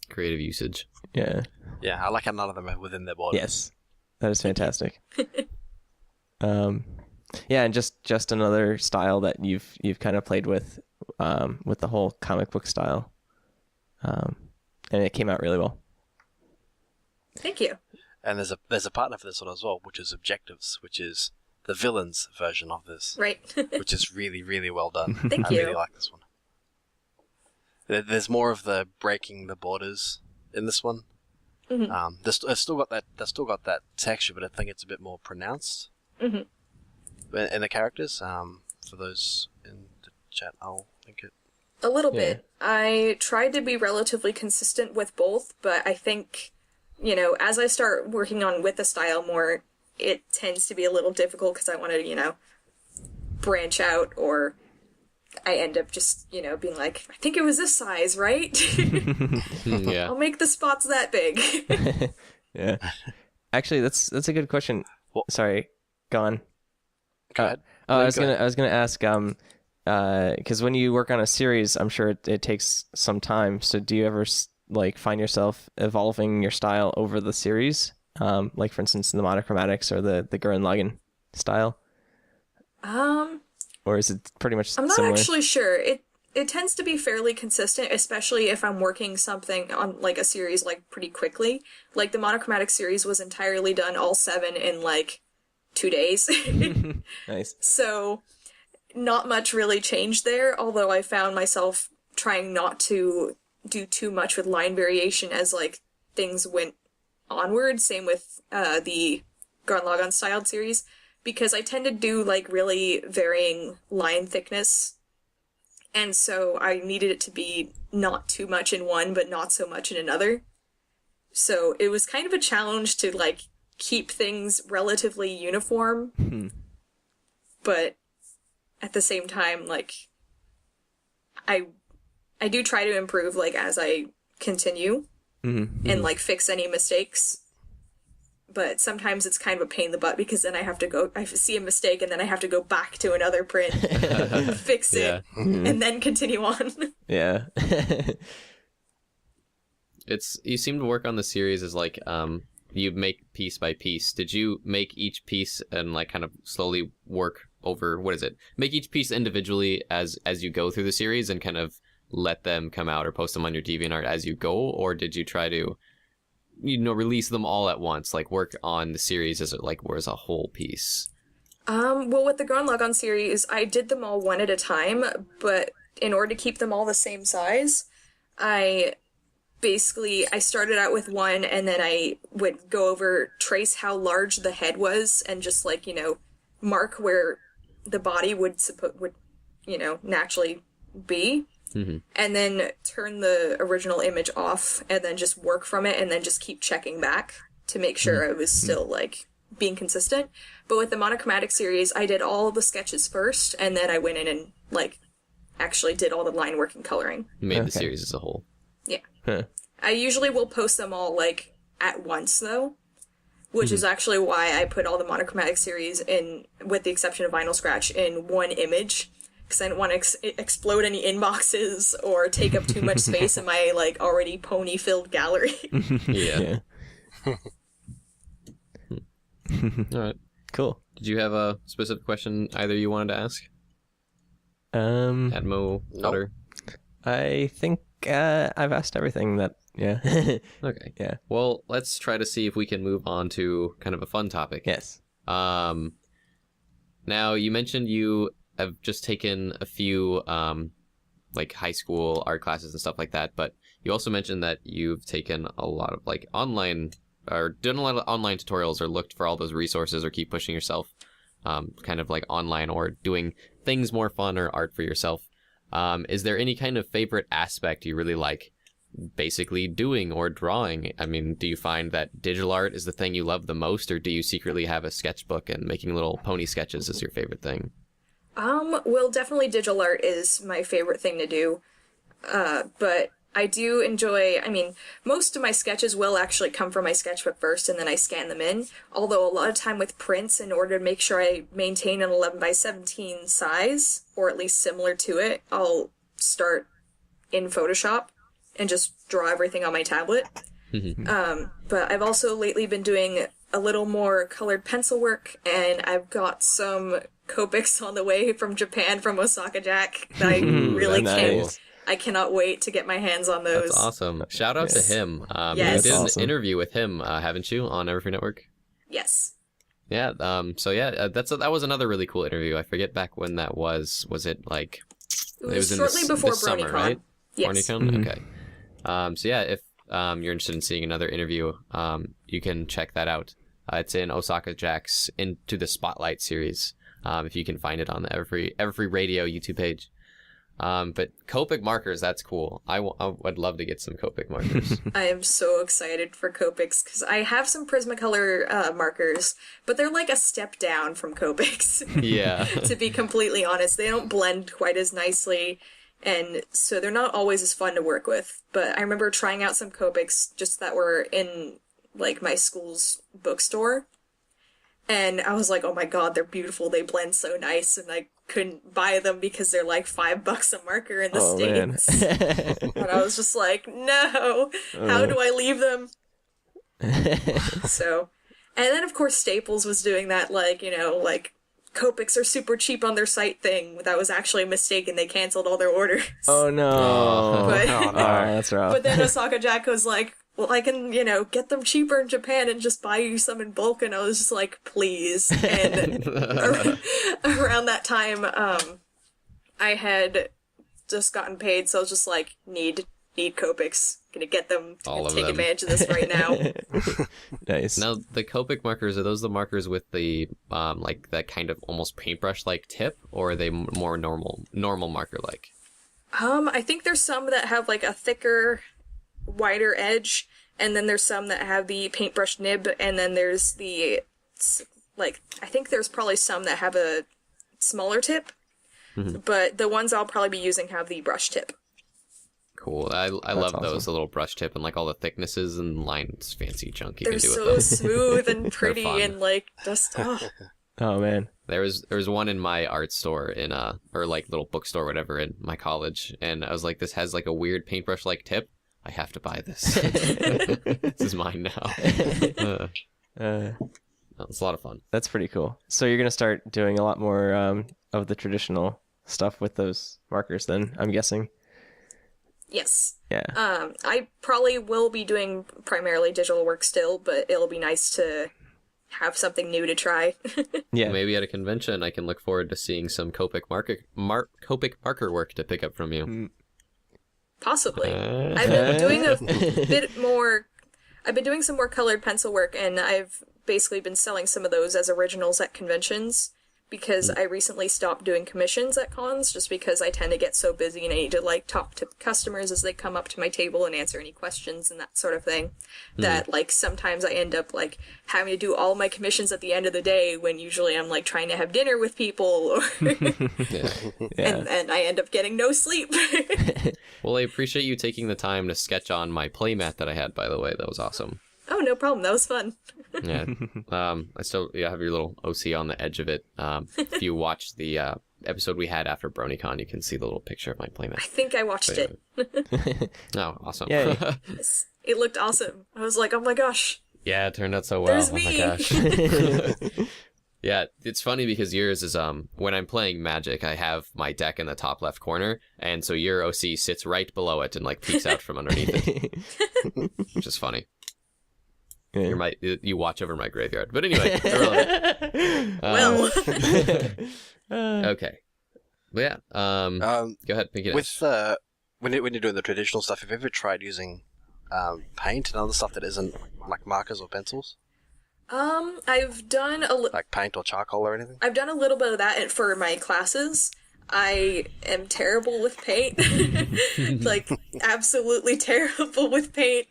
C: Creative usage.
A: Yeah.
B: Yeah, I like how none of them are within their borders.
A: Yes, that is fantastic. Yeah, and just another style that you've kind of played with the whole comic book style, and it came out really well.
D: Thank you.
B: And there's a partner for this one as well, which is Objectives, which is the villains version of this.
D: Right.
B: Which is really, really well done.
D: Thank
B: I
D: you.
B: really like this one. There's more of the breaking the borders in this one.
D: Mm-hmm.
B: They've still got that texture, but I think it's a bit more pronounced.
D: Mm-hmm.
B: In the characters, for those in the chat, I'll link it.
D: A little bit. I tried to be relatively consistent with both, but I think, as I start working on with the style more, it tends to be a little difficult because I want to, branch out, or I end up just, being like, I think it was this size, right?
C: Yeah.
D: I'll make the spots that big.
A: Yeah. Actually, that's a good question.
B: Well,
A: Sorry, go on.
B: Go ahead.
A: I was gonna ask, because when you work on a series, I'm sure it takes some time. So do you ever find yourself evolving your style over the series? Like for instance, the monochromatics or the Gurren Lagann style? Or is it pretty much
D: I'm not
A: similar?
D: actually sure. It tends to be fairly consistent, especially if I'm working something on a series pretty quickly. Like the monochromatic series was entirely done all 7 in 2 days.
A: Nice.
D: So not much really changed there, although I found myself trying not to do too much with line variation as things went onward. Same with the Gurren Lagann styled series, because I tend to do really varying line thickness, and so I needed it to be not too much in one but not so much in another. So it was kind of a challenge to keep things relatively uniform, but at the same time, I do try to improve as I continue, and fix any mistakes. But sometimes it's kind of a pain in the butt, because then I see a mistake and then I have to go back to another print, fix it, and then continue on.
A: Yeah.
C: You seem to work on the series as you make piece by piece. Did you make each piece and kind of slowly work over, make each piece individually as you go through the series and kind of let them come out or post them on your DeviantArt as you go? Or did you try to, release them all at once, work on the series as a whole piece?
D: Well, with the Gurren Lagann series, I did them all one at a time, but in order to keep them all the same size, I started out with one, and then I would go over, trace how large the head was, and just mark where the body would naturally be. Mm-hmm. And then turn the original image off, and then just work from it, and then just keep checking back to make sure it was still being consistent. But with the monochromatic series, I did all the sketches first, and then I went in and actually did all the line work and coloring.
C: Made the series as a whole.
D: Yeah.
A: Huh.
D: I usually will post them all at once though, which is actually why I put all the monochromatic series in, with the exception of Vinyl Scratch, in one image. Because I didn't want to explode any inboxes or take up too much space in my already pony-filled gallery.
C: Yeah. All right.
A: Cool.
C: Did you have a specific question either you wanted to ask? Admo, Otter?
A: I think I've asked everything that. Yeah.
C: Okay.
A: Yeah.
C: Well, let's try to see if we can move on to kind of a fun topic.
A: Yes.
C: Now you mentioned you have just taken a few high school art classes and stuff like that, but you also mentioned that you've taken a lot of online, or done a lot of online tutorials, or looked for all those resources, or keep pushing yourself kind of online, or doing things more fun or art for yourself. Is there any kind of favorite aspect you really like basically doing or drawing? I mean, do you find that digital art is the thing you love the most, or do you secretly have a sketchbook and making little pony sketches is your favorite thing?
D: Well, definitely digital art is my favorite thing to do, but I do enjoy, most of my sketches will actually come from my sketchbook first, and then I scan them in, although a lot of time with prints, in order to make sure I maintain an 11x17 size, or at least similar to it, I'll start in Photoshop and just draw everything on my tablet. But I've also lately been doing a little more colored pencil work, and I've got some Copics on the way from Japan from Osaka Jack that I really can't. I cannot wait to get my hands on those.
C: That's awesome. Shout out to him.
D: Yes.
C: You did
A: awesome.
C: an interview with him, haven't you, on Everfree Network?
D: Yes.
C: Yeah. That was another really cool interview. I forget back when that was. Was it like?
D: It was
C: in
D: shortly before
C: this summer,
D: BronyCon.
C: right?
D: Yes.
C: BronyCon? Okay. So yeah, if you're interested in seeing another interview, you can check that out. It's in Osaka Jack's Into the Spotlight series. If you can find it on the Everfree Radio YouTube page. But Copic markers, that's cool. I would love to get some Copic markers.
D: I am so excited for Copics because I have some Prismacolor markers, but they're like a step down from Copics.
C: Yeah.
D: To be completely honest, they don't blend quite as nicely, and so they're not always as fun to work with. But I remember trying out some Copics just that were in like my school's bookstore, and I was like, oh my god, they're beautiful, they blend so nice, and I couldn't buy them because they're like $5 a marker in the States. And I was just like, no, how do I leave them? So, and then of course Staples was doing that, like, you know, like, Copics are super cheap on their site thing. That was actually a mistake, and they canceled all their orders.
A: Oh no.
D: But,
A: That's rough.
D: but then Osaka Jack was like, well, I can, you know, get them cheaper in Japan and just buy you some in bulk. And I was just like, please. And around that time, I had just gotten paid, so I was just like, need Copics. Gonna get them
C: All
D: and
C: of
D: take
C: them.
D: advantage of this right now.
A: Nice.
C: Now, the Copic markers, are those the markers with the, like, that kind of almost paintbrush-like tip, or are they more normal marker-like?
D: I think there's some that have like a thicker, wider edge, and then there's some that have the paintbrush nib, and then there's the, like, I think there's probably some that have a smaller tip, but the ones I'll probably be using have the brush tip.
C: Cool. I love
A: awesome.
C: those, the little brush tip and like all the thicknesses and lines, fancy chunk you
D: They're
C: can do
D: so
C: with them.
D: smooth and pretty
C: fun.
D: and like just
A: Oh man.
C: There was one in my art store or like little bookstore, whatever, in my college, and I was like, this has like a weird paintbrush like tip. I have to buy this. This is mine now. It's a lot of fun.
A: That's pretty cool. So you're gonna start doing a lot more of the traditional stuff with those markers, then, I'm guessing.
D: yes.
A: Yeah.
D: I probably will be doing primarily digital work still, but it'll be nice to have something new to try.
A: Yeah.
C: Maybe at a convention, I can look forward to seeing some Copic marker work to pick up from you.
D: Possibly. I've been doing a bit more. I've been doing some more colored pencil work, and I've basically been selling some of those as originals at conventions, because I recently stopped doing commissions at cons just because I tend to get so busy and I need to like talk to customers as they come up to my table and answer any questions and that sort of thing, that like sometimes I end up like having to do all my commissions at the end of the day when usually I'm like trying to have dinner with people or
C: Yeah.
D: and I end up getting no sleep.
C: Well, I appreciate you taking the time to sketch on my playmat that I had, by the way. That was awesome.
D: Oh, no problem. That was fun.
C: Yeah. I still have your little OC on the edge of it. If you watch the episode we had after BronyCon, you can see the little picture of my
D: I
C: playmat.
D: think I watched it.
C: Oh, awesome.
A: Yay.
D: It looked awesome. I was like, oh my gosh.
C: Yeah, it turned out so well.
D: There's
C: Oh
D: me.
C: my gosh. Yeah, it's funny because yours is when I'm playing Magic, I have my deck in the top left corner, and so your OC sits right below it and like peeks out from underneath it, which is funny.
A: Yeah.
C: You watch over my graveyard, but anyway. Irrelevant.
D: Well.
C: Okay. But yeah. Go ahead, Pinky.
B: With when you're doing the traditional stuff, have you ever tried using paint and other stuff that isn't like markers or pencils,
D: I've done
B: like paint or charcoal or anything?
D: I've done a little bit of that for my classes. I am terrible with paint. Like, absolutely terrible with paint.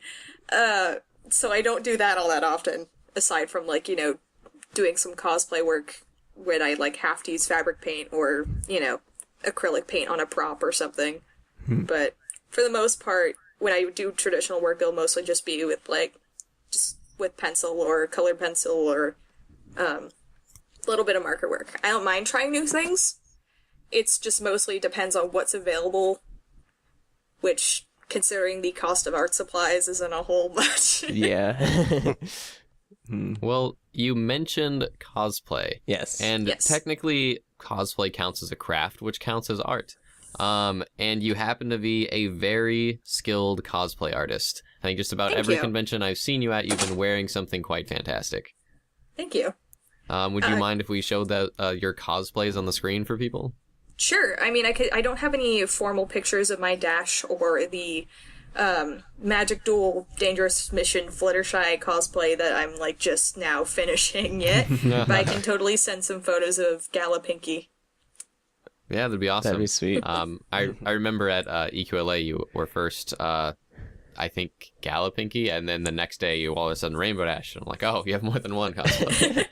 D: So I don't do that all that often, aside from, like, you know, doing some cosplay work when I, like, have to use fabric paint or, you know, acrylic paint on a prop or something. But for the most part, when I do traditional work, it'll mostly just be with, like, just with pencil or colored pencil or a little bit of marker work. I don't mind trying new things. It's just mostly depends on what's available, which considering the cost of art supplies isn't a whole much.
A: Yeah.
C: Well, you mentioned cosplay.
A: Yes.
C: And
D: Yes.
C: technically, cosplay counts as a craft, which counts as art. And you happen to be a very skilled cosplay artist. I think just about
D: Thank
C: every
D: you.
C: convention I've seen you at, you've been wearing something quite fantastic.
D: Thank you.
C: Would you mind if we showed your cosplays on the screen for people?
D: Sure. I mean, I don't have any formal pictures of my Dash or the Magic Duel Dangerous Mission Fluttershy cosplay that I'm, like, just now finishing yet, but I can totally send some photos of Gala Pinky.
C: Yeah, that'd be awesome.
A: That'd be sweet.
C: I remember at EQLA you were first, I think, Gala Pinky, and then the next day you all of a sudden Rainbow Dash. And I'm like, oh, you have more than one cosplay.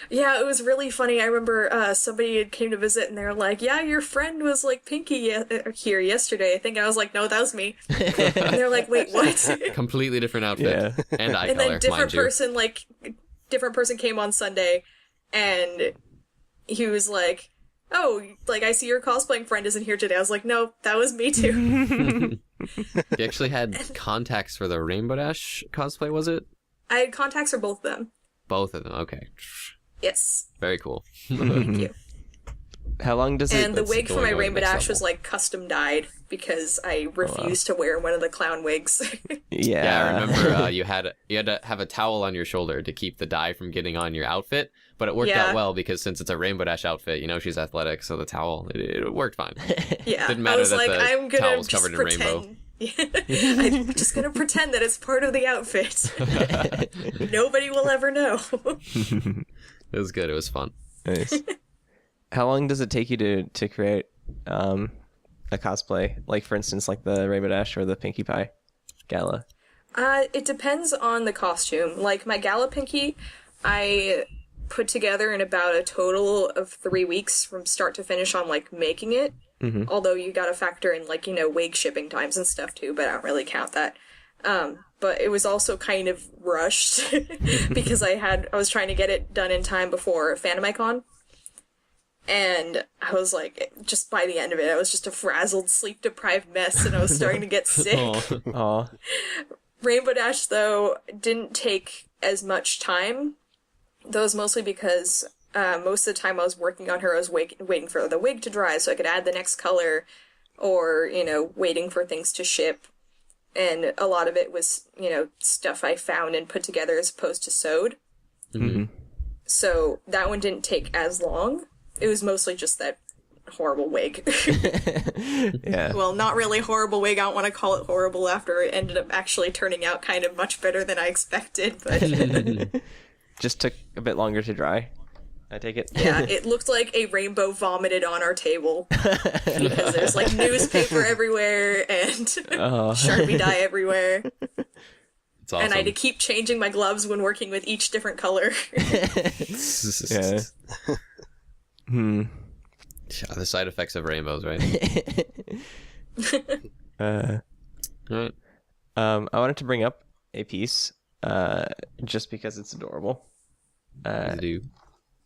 D: Yeah, it was really funny. I remember somebody had came to visit, and they were like, yeah, your friend was, like, Pinky here yesterday, I think. I was like, no, that was me. And they're like, wait, what?
C: Completely different outfit.
A: Yeah.
C: And eye
D: And
C: color,
D: then different
C: mind you.
D: different person came on Sunday, and he was like, oh, like, I see your cosplaying friend isn't here today. I was like, no, that was me too.
C: You actually had contacts for the Rainbow Dash cosplay, was it?
D: I had contacts for both of them.
C: Both of them, okay.
D: Yes.
C: Very cool.
D: Thank you.
A: How long does it...
D: And the wig for my
C: going on
D: Rainbow
C: next
D: Dash was,
C: level.
D: like, custom dyed because I refused to wear one of the clown wigs.
C: Yeah, I remember you had to have a towel on your shoulder to keep the dye from getting on your outfit, but it worked
D: Yeah.
C: out well because since it's a Rainbow Dash outfit, you know she's athletic, so the towel, it worked fine.
D: Yeah.
C: Didn't
D: I
C: matter
D: was
C: that
D: like,
C: the
D: I'm
C: towel
D: gonna
C: was
D: just
C: covered in rainbow.
D: pretend. I'm just gonna pretend that it's part of the outfit. Nobody will ever know.
C: It was good. It was fun.
A: Nice. How long does it take you to create a cosplay? Like, for instance, like the Rainbow Dash or the Pinkie Pie Gala?
D: It depends on the costume. Like, my Gala Pinky, I put together in about a total of 3 weeks from start to finish on, like, making it.
A: Mm-hmm.
D: Although you gotta factor in, like, you know, wig shipping times and stuff too, but I don't really count that. But it was also kind of rushed because I was trying to get it done in time before Phantomicon. And I was like, just by the end of it, I was just a frazzled, sleep-deprived mess, and I was starting to get sick.
A: Aw.
D: Rainbow Dash, though, didn't take as much time. That was mostly because most of the time I was working on her, I was waiting for the wig to dry so I could add the next color, or, you know, waiting for things to ship. And a lot of it was, you know, stuff I found and put together as opposed to sewed.
A: Mm-hmm.
D: So that one didn't take as long. It was mostly just that horrible wig.
A: Yeah.
D: Well, not really horrible wig. I don't want to call it horrible after it ended up actually turning out kind of much better than I expected. But
A: Just took a bit longer to dry, I take it?
D: yeah, it looked like a rainbow vomited on our table because there's like newspaper everywhere and Sharpie dye everywhere.
C: It's awesome.
D: And I had to keep changing my gloves when working with each different color.
A: Yeah.
C: Yeah, the side effects of rainbows, right? Right.
A: I wanted to bring up a piece just because it's adorable.
C: I do.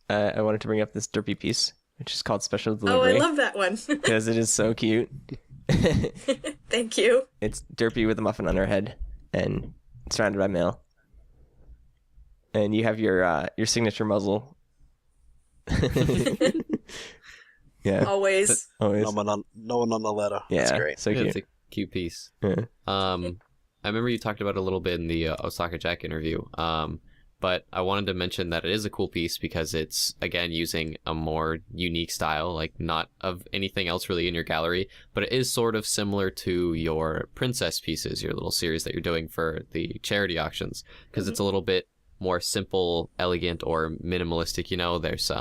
A: I wanted to bring up this derpy piece, which is called Special
D: Oh, I
A: Delivery.
D: love that one.
A: Because it is so cute.
D: Thank you.
A: It's derpy with a muffin on her head and surrounded by mail. And you have your signature muzzle. Yeah.
D: Always.
A: Always.
B: No one on the letter.
A: Yeah.
B: That's great.
A: So
C: Yeah,
A: cute.
C: it's a cute piece.
A: Yeah.
C: I remember you talked about it a little bit in the Osaka Jack interview. But I wanted to mention that it is a cool piece because it's, again, using a more unique style, like not of anything else really in your gallery, but it is sort of similar to your princess pieces, your little series that you're doing for the charity auctions, because it's a little bit more simple, elegant, or minimalistic. You know, there's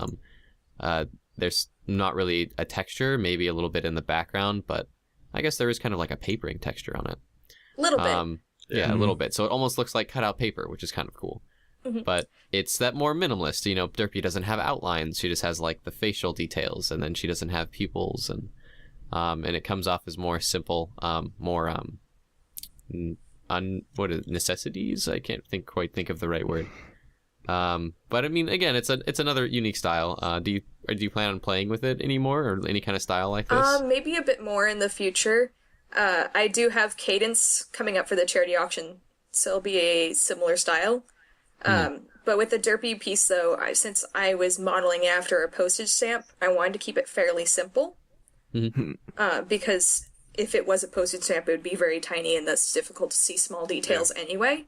C: not really a texture, maybe a little bit in the background, but I guess there is kind of like a papering texture on it.
D: Little bit.
C: Yeah, a little bit. So it almost looks like cutout paper, which is kind of cool. But it's that more minimalist. You know, Derpy doesn't have outlines. She just has like the facial details, and then she doesn't have pupils, and it comes off as more simple, more necessities. I can't quite think of the right word. But I mean, again, it's another unique style. Do you plan on playing with it anymore, or any kind of style like this?
D: Maybe a bit more in the future. I do have Cadence coming up for the charity auction, so it'll be a similar style. But with the derpy piece, though, since I was modeling after a postage stamp, I wanted to keep it fairly simple. Because if it was a postage stamp, it would be very tiny, and that's difficult to see small details anyway.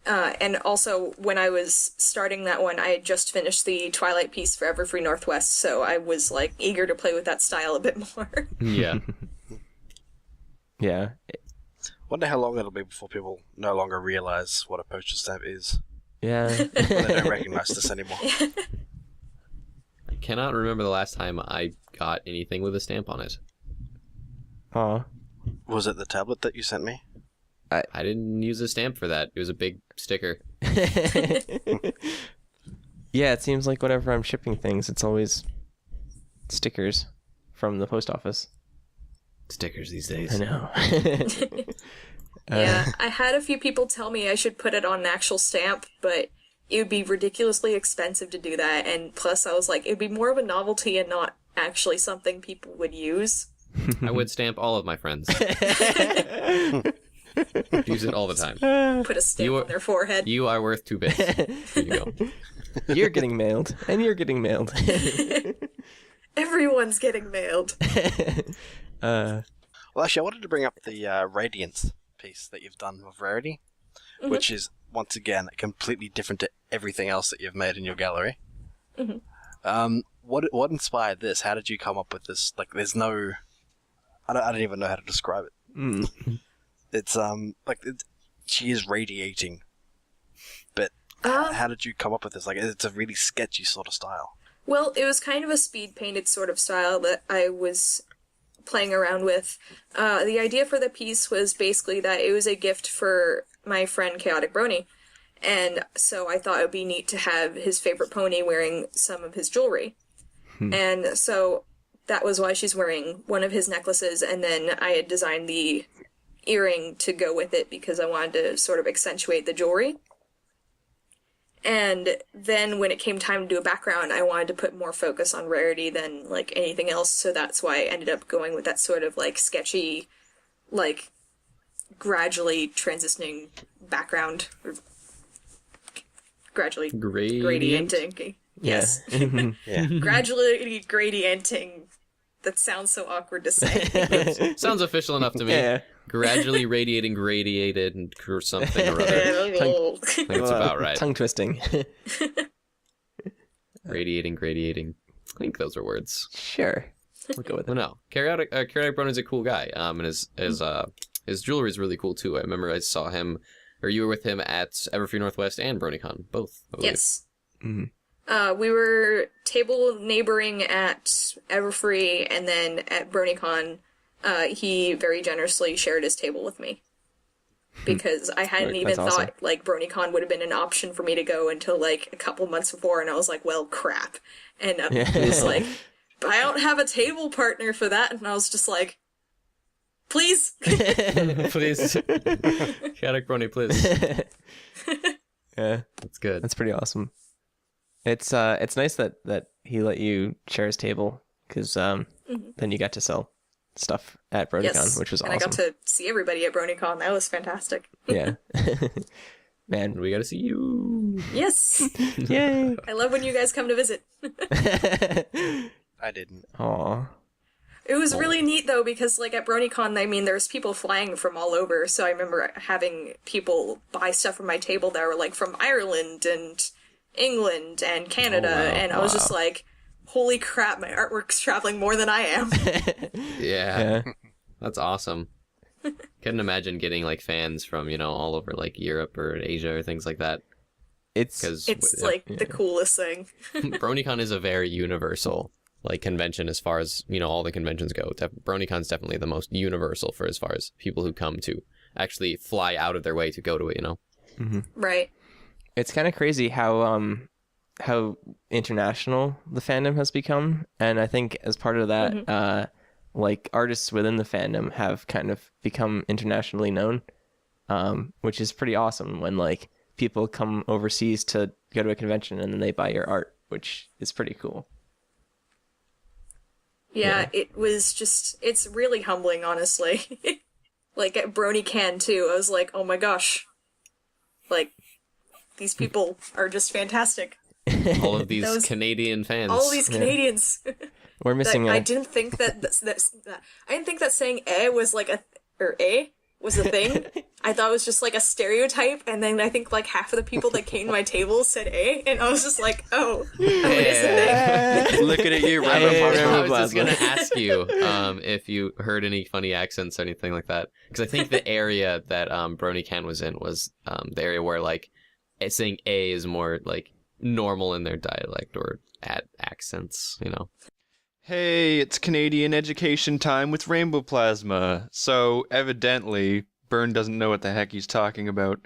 D: And also, when I was starting that one, I had just finished the Twilight piece for Everfree Northwest, so I was, like, eager to play with that style a bit more.
C: Yeah.
A: Yeah.
B: Wonder how long it'll be before people no longer realize what a postage stamp is.
A: Yeah.
B: When they don't recognize this anymore.
C: I cannot remember the last time I got anything with a stamp on it.
A: Aw.
B: Was it the tablet that you sent me?
C: I didn't use a stamp for that. It was a big sticker.
A: Yeah, it seems like whenever I'm shipping things, it's always stickers from the post office.
C: Stickers these days.
A: I know.
D: Yeah, I had a few people tell me I should put it on an actual stamp, but it would be ridiculously expensive to do that, and plus I was like, it would be more of a novelty and not actually something people would use.
C: I would stamp all of my friends. Use it all the time.
D: Put a stamp on their forehead.
C: You are worth 2 bits. Here you go.
A: You're getting mailed, and you're getting mailed.
D: Everyone's getting mailed.
B: Well, actually, I wanted to bring up the Radiance piece that you've done with Rarity, which is, once again, completely different to everything else that you've made in your gallery. What inspired this? How did you come up with this? Like, there's no... I don't even know how to describe it. It's, she is radiating. But how did you come up with this? Like, it's a really sketchy sort of style.
D: Well, it was kind of a speed-painted sort of style that I was playing around with. The idea for the piece was basically that it was a gift for my friend Chaotic Brony, and so I thought it would be neat to have his favorite pony wearing some of his jewelry. And so that was why she's wearing one of his necklaces, and then I had designed the earring to go with it because I wanted to sort of accentuate the jewelry. And then when it came time to do a background, I wanted to put more focus on Rarity than, like, anything else, so that's why I ended up going with that sort of, like, sketchy, like, gradually transitioning background. Or gradually gradienting. Yes.
B: Yeah.
D: Gradually gradienting. That sounds so awkward to say.
C: Sounds official enough to me.
A: Yeah.
C: Gradually radiated or something or other. I think that's about right.
A: Tongue twisting.
C: Radiating. I think those are words.
A: Sure. We'll go with it.
C: Well, no. Chaotic Brony is a cool guy. And his jewelry is really cool too. I remember I saw him, or you were with him at Everfree Northwest and BronyCon, both. I believe.
D: Yes. We were table neighboring at Everfree, and then at BronyCon, he very generously shared his table with me. Because I hadn't even thought, like, BronyCon would have been an option for me to go until, like, a couple months before, and I was like, well, crap. And he was like, but I don't have a table partner for that, and I was just like, please?
C: Please. Chaotic Brony, please.
A: Yeah.
C: That's good.
A: That's pretty awesome. It's nice that he let you share his table, because then you got to sell stuff at BronyCon, which was awesome.
D: And I got to see everybody at BronyCon. That was fantastic.
A: Yeah. Man.
C: We got to see you.
D: Yes.
A: Yay.
D: I love when you guys come to visit.
B: I didn't.
A: Aw.
D: It was really neat, though, because, like, at BronyCon, I mean, there's people flying from all over, so I remember having people buy stuff from my table that were, like, from Ireland and England and Canada, and I was just like, holy crap, my artwork's traveling more than I am.
C: Yeah. That's awesome. Couldn't imagine getting, like, fans from, all over, like, Europe or Asia or things like that.
A: It's
D: the coolest thing.
C: BronyCon is a very universal, like, convention as far as, all the conventions go. BronyCon's definitely the most universal for as far as people who come to actually fly out of their way to go to it,
D: Right.
A: It's kind of crazy how international the fandom has become, and I think as part of that, like, artists within the fandom have kind of become internationally known, which is pretty awesome when, like, people come overseas to go to a convention and then they buy your art, which is pretty cool.
D: Yeah, it was just, it's really humbling, honestly. Like, at BronyCon, too, I was like, oh my gosh. Like, these people are just fantastic.
C: All of these Canadian fans.
D: All these Canadians.
A: We're missing
D: I didn't think that I didn't think that saying was like was a thing. I thought it was just like a stereotype, and then I think like half of the people that came to my table said and I was just like, oh, it is a thing.
B: Looking at you,
C: I was just gonna ask you if you heard any funny accents or anything like that, because I think the area that BronyCan was in was the area where like saying A is more like normal in their dialect or accents, you know.
F: Hey, it's Canadian education time with Rainbow Plasma. So, evidently, Byrne doesn't know what the heck he's talking about.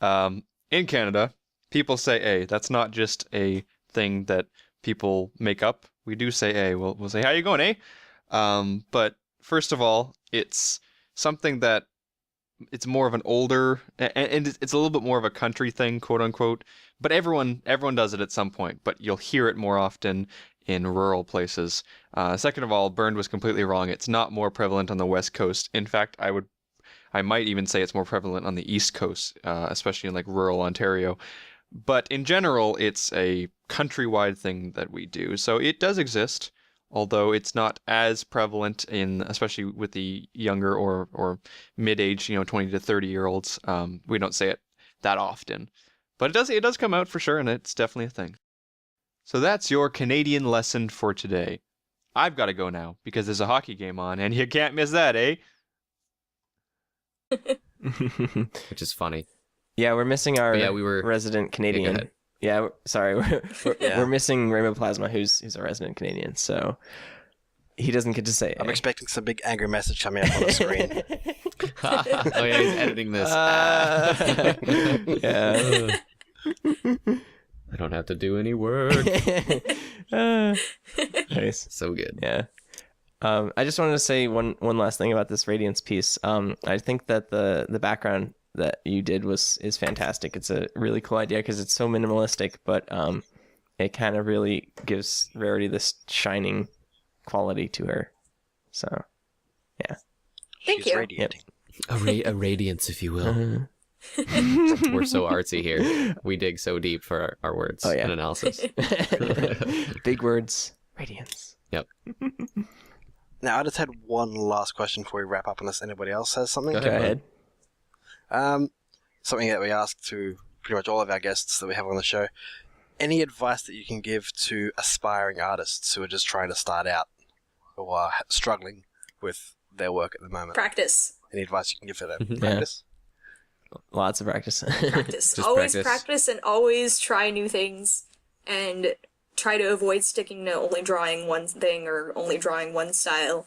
F: In Canada, people say A. That's not just a thing that people make up. We do say A. We'll say, how you going, A? But first of all, it's something that it's more of an older, and it's a little bit more of a country thing, quote unquote. But everyone does it at some point, but you'll hear it more often in rural places. Second of all, Byrne was completely wrong. It's not more prevalent on the West Coast. In fact, I might even say it's more prevalent on the East Coast, especially in like rural Ontario. But in general, it's a countrywide thing that we do. So it does exist, although it's not as prevalent especially with the younger or mid-age, 20 to 30-year-olds. We don't say it that often. But it does come out for sure, and it's definitely a thing. So that's your Canadian lesson for today. I've got to go now because there's a hockey game on, and you can't miss that, eh?
C: Which is funny.
A: Yeah, we're missing our
C: we were
A: resident Canadian. Yeah, sorry, we're missing Rainbow Plasma, who's a resident Canadian, so he doesn't get to say it.
B: I'm expecting some big angry message coming up on the screen.
C: Oh yeah, he's editing this.
A: Yeah.
C: I don't have to do any work.
A: Nice.
C: So good.
A: Yeah. I just wanted to say one last thing about this Radiance piece. I think that the background that you did is fantastic. It's a really cool idea because it's so minimalistic, but it kind of really gives Rarity this shining quality to her. So, yeah.
D: Thank
B: She's
D: you.
B: radiating.
C: A radiance, if you will. We're so artsy here. We dig so deep for our words and analysis.
A: Big words, Radiance.
C: Yep.
B: Now, I just had one last question before we wrap up, unless anybody else has something.
A: Go ahead.
B: Something that we ask to pretty much all of our guests that we have on the show. Any advice that you can give to aspiring artists who are just trying to start out or are struggling with their work at the moment?
D: Practice.
B: Any advice you can give for them?
A: Yeah.
B: Practice?
A: Lots of practice.
D: Practice. Always practice and always try new things and try to avoid sticking to only drawing one thing or only drawing one style.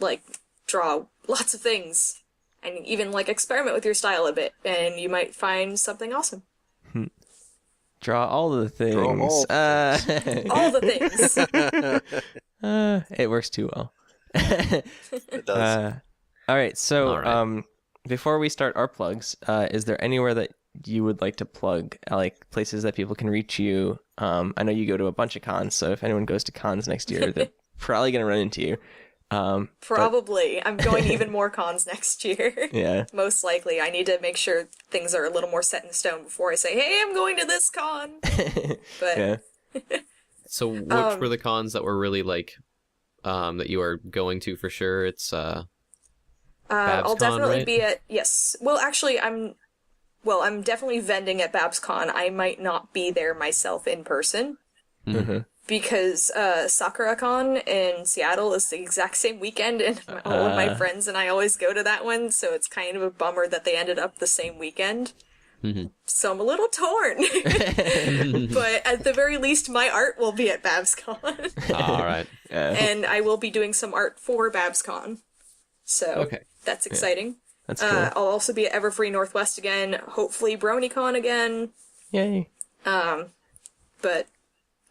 D: Like, draw lots of things and even, like, experiment with your style a bit and you might find something awesome.
A: Draw all the things.
B: All
D: the things.
A: It works too well.
B: It does.
A: All right, so
C: All
A: before we start our plugs, is there anywhere that you would like to plug, like places that people can reach you? I know you go to a bunch of cons, so if anyone goes to cons next year, they're probably going to run into you.
D: Probably. I'm going to even more cons next year.
A: Yeah.
D: Most likely. I need to make sure things are a little more set in stone before I say, hey, I'm going to this con. But
A: Yeah.
C: So which were the cons that were really like that you are going to for sure? It's
D: I'll
C: BabsCon,
D: definitely
C: right?
D: be at, yes. Well, actually, I'm definitely vending at BabsCon. I might not be there myself in person.
A: Mm-hmm.
D: Because SakuraCon in Seattle is the exact same weekend, and all of my friends and I always go to that one, so it's kind of a bummer that they ended up the same weekend.
C: Mm-hmm.
D: So I'm a little torn. But at the very least, my art will be at BabsCon.
C: all right.
D: And I will be doing some art for BabsCon. So that's exciting.
A: That's cool.
D: I'll also be at Everfree Northwest again, hopefully BronyCon again.
A: Yay.
D: But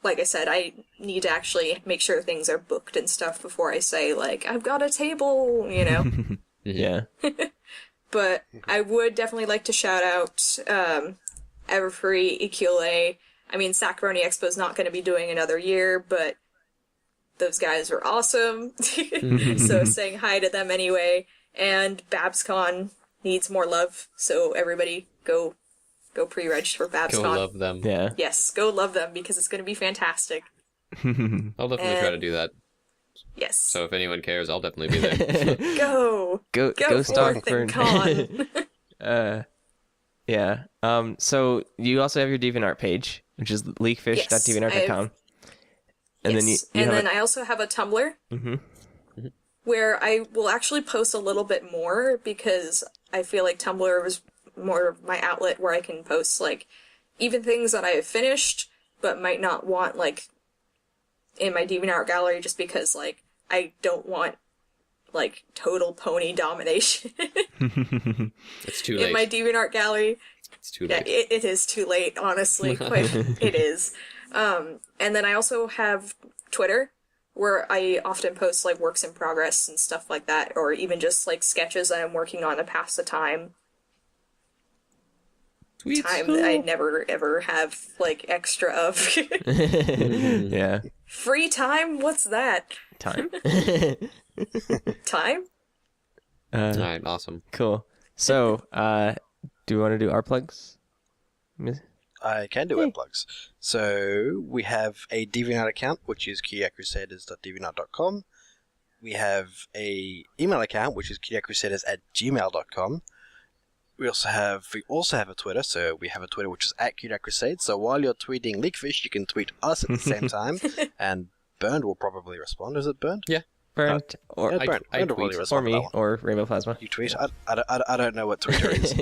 D: like I said, I need to actually make sure things are booked and stuff before I say, like, I've got a table, you know?
A: Yeah.
D: But I would definitely like to shout out Everfree, EQLA. I mean, Sac Brony Expo's not going to be doing another year, but those guys are awesome. So saying hi to them anyway. And BabsCon needs more love, so everybody go pre-register for BabsCon.
C: Go love them.
A: Yeah.
D: Yes, go love them because it's going to be fantastic.
C: I'll definitely try to do that.
D: Yes.
C: So if anyone cares, I'll definitely be there.
D: Go
A: stalk
D: forth and con.
A: Yeah. So you also have your DeviantArt page, which is leekfish.deviantart.com. And then
D: I also have a Tumblr where I will actually post a little bit more because I feel like Tumblr was more of my outlet where I can post like even things that I have finished but might not want like in my DeviantArt gallery just because like I don't want like total pony domination.
C: It's too late.
D: In my DeviantArt gallery.
C: It's too late.
D: Yeah, it is too late, honestly. It is. And then I also have Twitter, where I often post like works in progress and stuff like that, or even just like sketches that I'm working on to pass the time. Time that I never ever have like extra of.
A: Yeah.
D: Free time? What's that?
A: Time?
D: Time?
C: All right, awesome.
A: Cool. So, do we want to do our plugs?
B: I can do web plugs. So we have a DeviantArt account, which is cutieartcrusaders.deviantart.com. We have a email account, which is cutieartcrusaders@gmail.com. We also have a Twitter, so we have a Twitter which is @CutieArtCrusade. So while you're tweeting LeekFish, you can tweet us at the same time, and Bernd will probably respond. Is it Bernd?
C: Yeah.
A: Bernd, or
B: yeah, Bernd.
C: I
B: Bernd will
C: tweet.
B: probably
A: or
B: respond to
A: me,
B: that one.
A: or Rainbow Plasma.
B: You tweet? I don't know what Twitter is.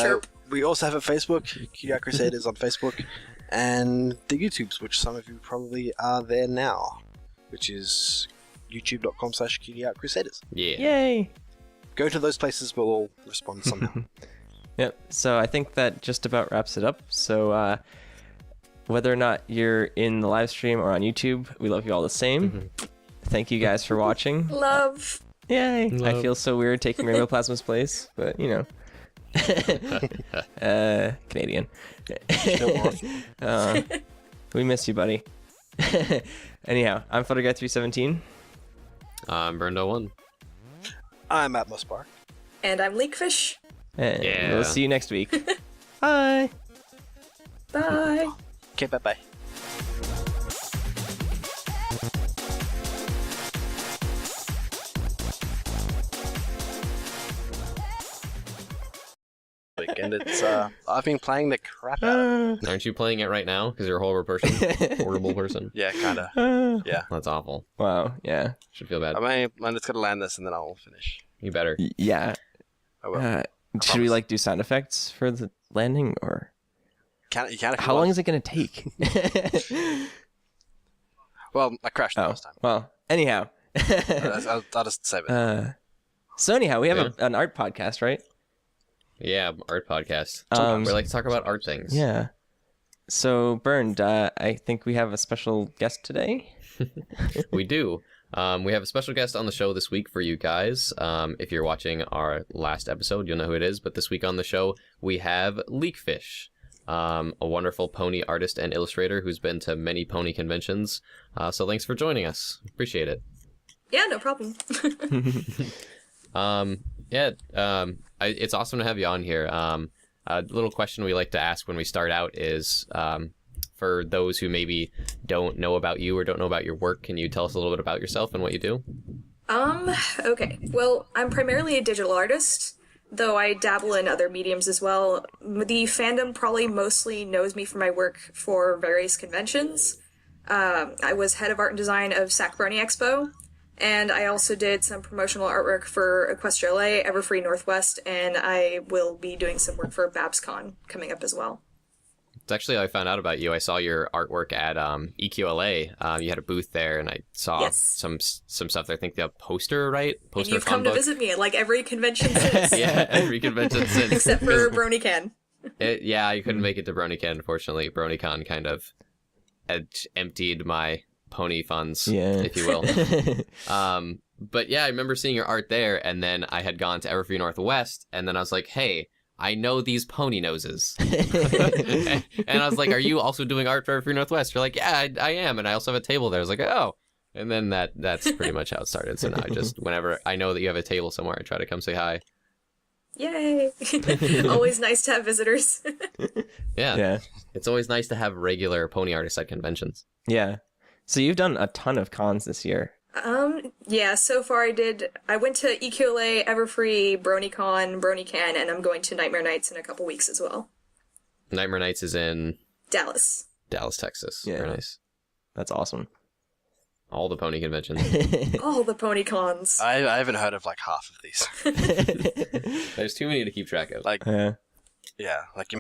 D: Sure.
B: We also have a Facebook, Cutie Art Crusaders on Facebook, and the YouTubes, which some of you probably are there now, which is youtube.com/Cutie Art Crusaders.
C: Yeah.
A: Yay!
B: Go to those places, we'll all respond somehow.
A: Yep. So I think that just about wraps it up. So whether or not you're in the live stream or on YouTube, we love you all the same. Thank you guys for watching.
D: Love.
A: Yay!
C: Love.
A: I feel so weird taking Rainbow Plasma's place, but you know. Canadian. We miss you, buddy. Anyhow, I'm PhotoGuy317.
C: I'm Burned01.
B: I'm at Muspark.
D: And I'm LeekFish.
A: And
C: Yeah.
A: we'll see you next week. Bye.
D: Bye.
B: Okay, bye-bye. And it's I've been playing the crap out of it.
C: Aren't you playing it right now? Because you're a horrible person. Horrible person.
B: Yeah, kinda. Yeah.
C: That's awful.
A: Wow. Yeah.
C: Should feel bad.
B: I'm just gonna land this and then I'll finish.
C: You better.
A: Yeah.
B: I will.
A: Should we like do sound effects for the landing, or
B: You can if you
A: how long
B: want.
A: is it gonna take?
B: Well, I crashed the
A: Oh,
B: last time.
A: well. Anyhow.
B: I'll just save it.
A: So anyhow, we have an art podcast, right?
C: Yeah, art podcast.
A: We
C: like to talk about art things.
A: Yeah. So, Bernd, I think we have a special guest today.
C: We do. We have a special guest on the show this week for you guys. If you're watching our last episode, you'll know who it is. But this week on the show, we have LeekFish, a wonderful pony artist and illustrator who's been to many pony conventions. So thanks for joining us. Appreciate it.
D: Yeah, no problem.
C: It's awesome to have you on here. A little question we like to ask when we start out is, for those who maybe don't know about you or don't know about your work, can you tell us a little bit about yourself and what you do?
D: Okay. Well, I'm primarily a digital artist, though I dabble in other mediums as well. The fandom probably mostly knows me for my work for various conventions. I was head of art and design of Brony Expo, and I also did some promotional artwork for Equestria LA, Everfree Northwest, and I will be doing some work for BabsCon coming up as well.
C: It's actually how I found out about you. I saw your artwork at EQLA. You had a booth there, and I saw some stuff there. I think the poster, right?
D: And you've come to visit me at like every convention since.
C: Yeah, every convention since.
D: Except for BronyCon.
C: Yeah, you couldn't make it to BronyCon, unfortunately. BronyCon kind of emptied my pony funds, if you will. But yeah, I remember seeing your art there, and then I had gone to Everfree Northwest, and then I was like, hey, I know these pony noses. And I was like, are you also doing art for Everfree Northwest? You're like, yeah, I am, and I also have a table there. I was like, oh, And then that's pretty much how it started. So now I just, whenever I know that you have a table somewhere, I try to come say hi.
D: Yay! Always nice to have visitors.
C: Yeah. It's always nice to have regular pony artists at conventions.
A: Yeah. So you've done a ton of cons this year.
D: Yeah, so far I went to EQLA, Everfree, BronyCon, BronyCan, and I'm going to Nightmare Nights in a couple weeks as well.
C: Nightmare Nights is in
D: Dallas,
C: Texas.
A: Yeah.
C: Very nice.
A: That's awesome.
C: All the pony conventions.
D: all the pony cons.
B: I haven't heard of like half of these.
C: There's too many to keep track of.
B: Like,
A: Yeah.
B: yeah, like you.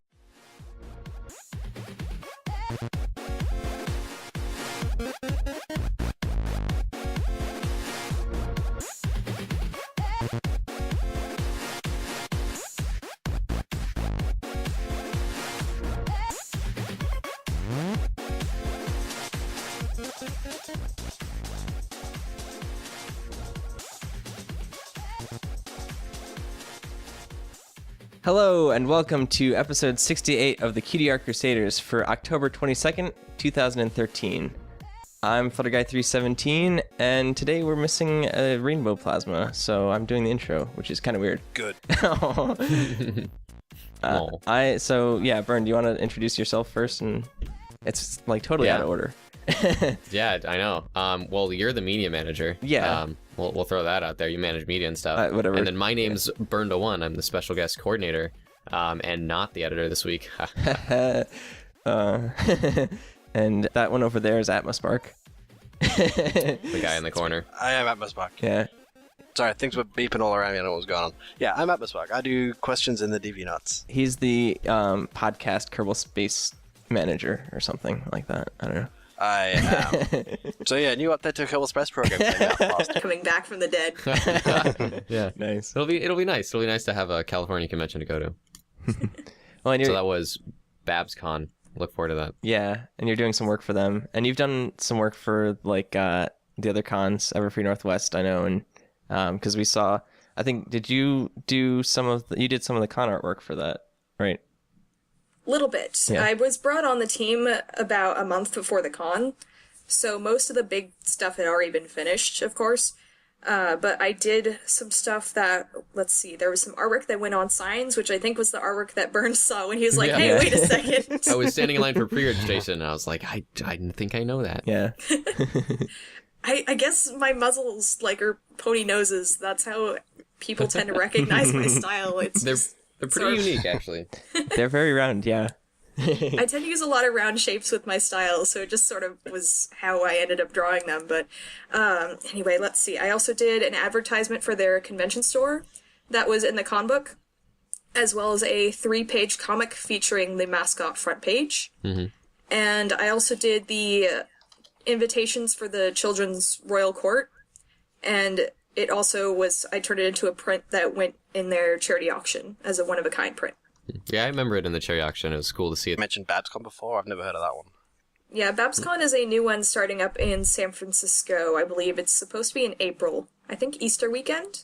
A: Hello, and welcome to episode 68 of the Cutie Art Crusaders for October 22nd, 2013. I'm FlutterGuy317, and today we're missing a rainbow plasma, so I'm doing the intro, which is kind of weird.
B: Good.
A: Bern, do you want to introduce yourself first? And it's like totally out of order.
C: Yeah, I know. Well, you're the media manager.
A: Yeah.
C: We'll throw that out there. You manage media and stuff.
A: Whatever.
C: And then my name's Burned1. I'm the special guest coordinator, and not the editor this week.
A: And that one over there is Atmospark.
C: The guy in the corner.
B: I am Atmospark.
A: Yeah.
B: Sorry, things were beeping all around me. I don't know what was going on. Yeah, I'm Atmospark. I do questions in the DV Nuts.
A: He's the podcast Kerbal Space manager or something like that. I don't know.
B: I am. So yeah, new update to Kerbal Space program came out last.
D: Coming back from the dead.
C: Yeah.
A: Nice.
C: It'll be nice. It'll be nice to have a California convention to go to.
A: Well, and
C: So that was BabsCon. Look forward to that.
A: Yeah, and you're doing some work for them, and you've done some work for like the other cons, Everfree Northwest, I know, and because we saw, I think, did you do you did some of the con artwork for that, right?
D: Little bit.
A: Yeah.
D: I was brought on the team about a month before the con, so most of the big stuff had already been finished, of course. But I did some stuff that, let's see, there was some artwork that went on signs, which I think was the artwork that Burns saw when he was like, hey, wait a second.
C: I was standing in line for pre-registration, and I was like, I didn't think I know that.
A: Yeah.
D: I guess my muzzles, are pony noses. That's how people tend to recognize my style.
C: They're pretty unique, actually.
A: They're very round, yeah.
D: I tend to use a lot of round shapes with my style, so it just sort of was how I ended up drawing them. But anyway, let's see. I also did an advertisement for their convention store that was in the con book, as well as a 3-page comic featuring the mascot front page.
C: Mm-hmm.
D: And I also did the invitations for the Children's Royal Court, and it also was, I turned it into a print that went in their charity auction as a one-of-a-kind print.
C: Yeah, I remember it in the cherry auction. It was cool to see
B: You
C: it.
B: mentioned BabsCon before. I've never heard of that one.
D: Yeah, BabsCon is a new one starting up in San Francisco. I believe it's supposed to be in April. I think Easter weekend.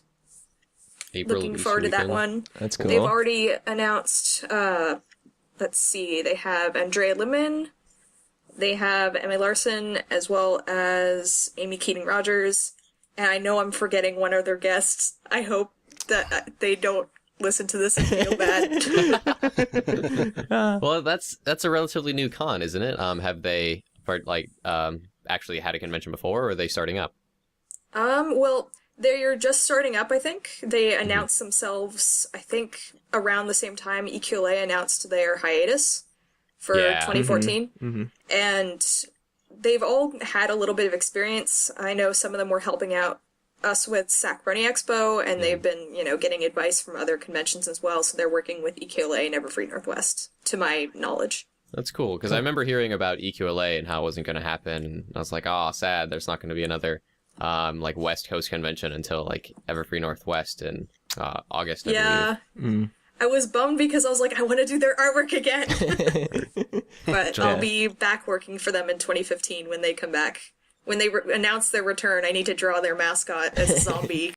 D: Looking
C: Easter
D: forward to that
C: weekend.
D: one.
A: That's cool.
D: They've already announced, let's see, they have Andrea Lemon, they have Emily Larson, as well as Amy Keating-Rogers, and I know I'm forgetting one of their guests. I hope that they don't listen to this and feel bad.
C: Well, that's a relatively new con, isn't it? Have they actually had a convention before, or are they starting up?
D: Well, they're just starting up, I think. They announced themselves, I think, around the same time EQLA announced their hiatus for 2014.
A: Mm-hmm.
D: And they've all had a little bit of experience. I know some of them were helping out us with SAC Brony Expo, and they've been, getting advice from other conventions as well, so they're working with EQLA and Everfree Northwest, to my knowledge.
C: That's cool, because I remember hearing about EQLA and how it wasn't going to happen, and I was like, oh, sad, there's not going to be another West Coast convention until Everfree Northwest in August, I believe.
D: I was bummed because I was like, I want to do their artwork again. But I'll be back working for them in 2015 when they come back. When they announce their return, I need to draw their mascot as a zombie.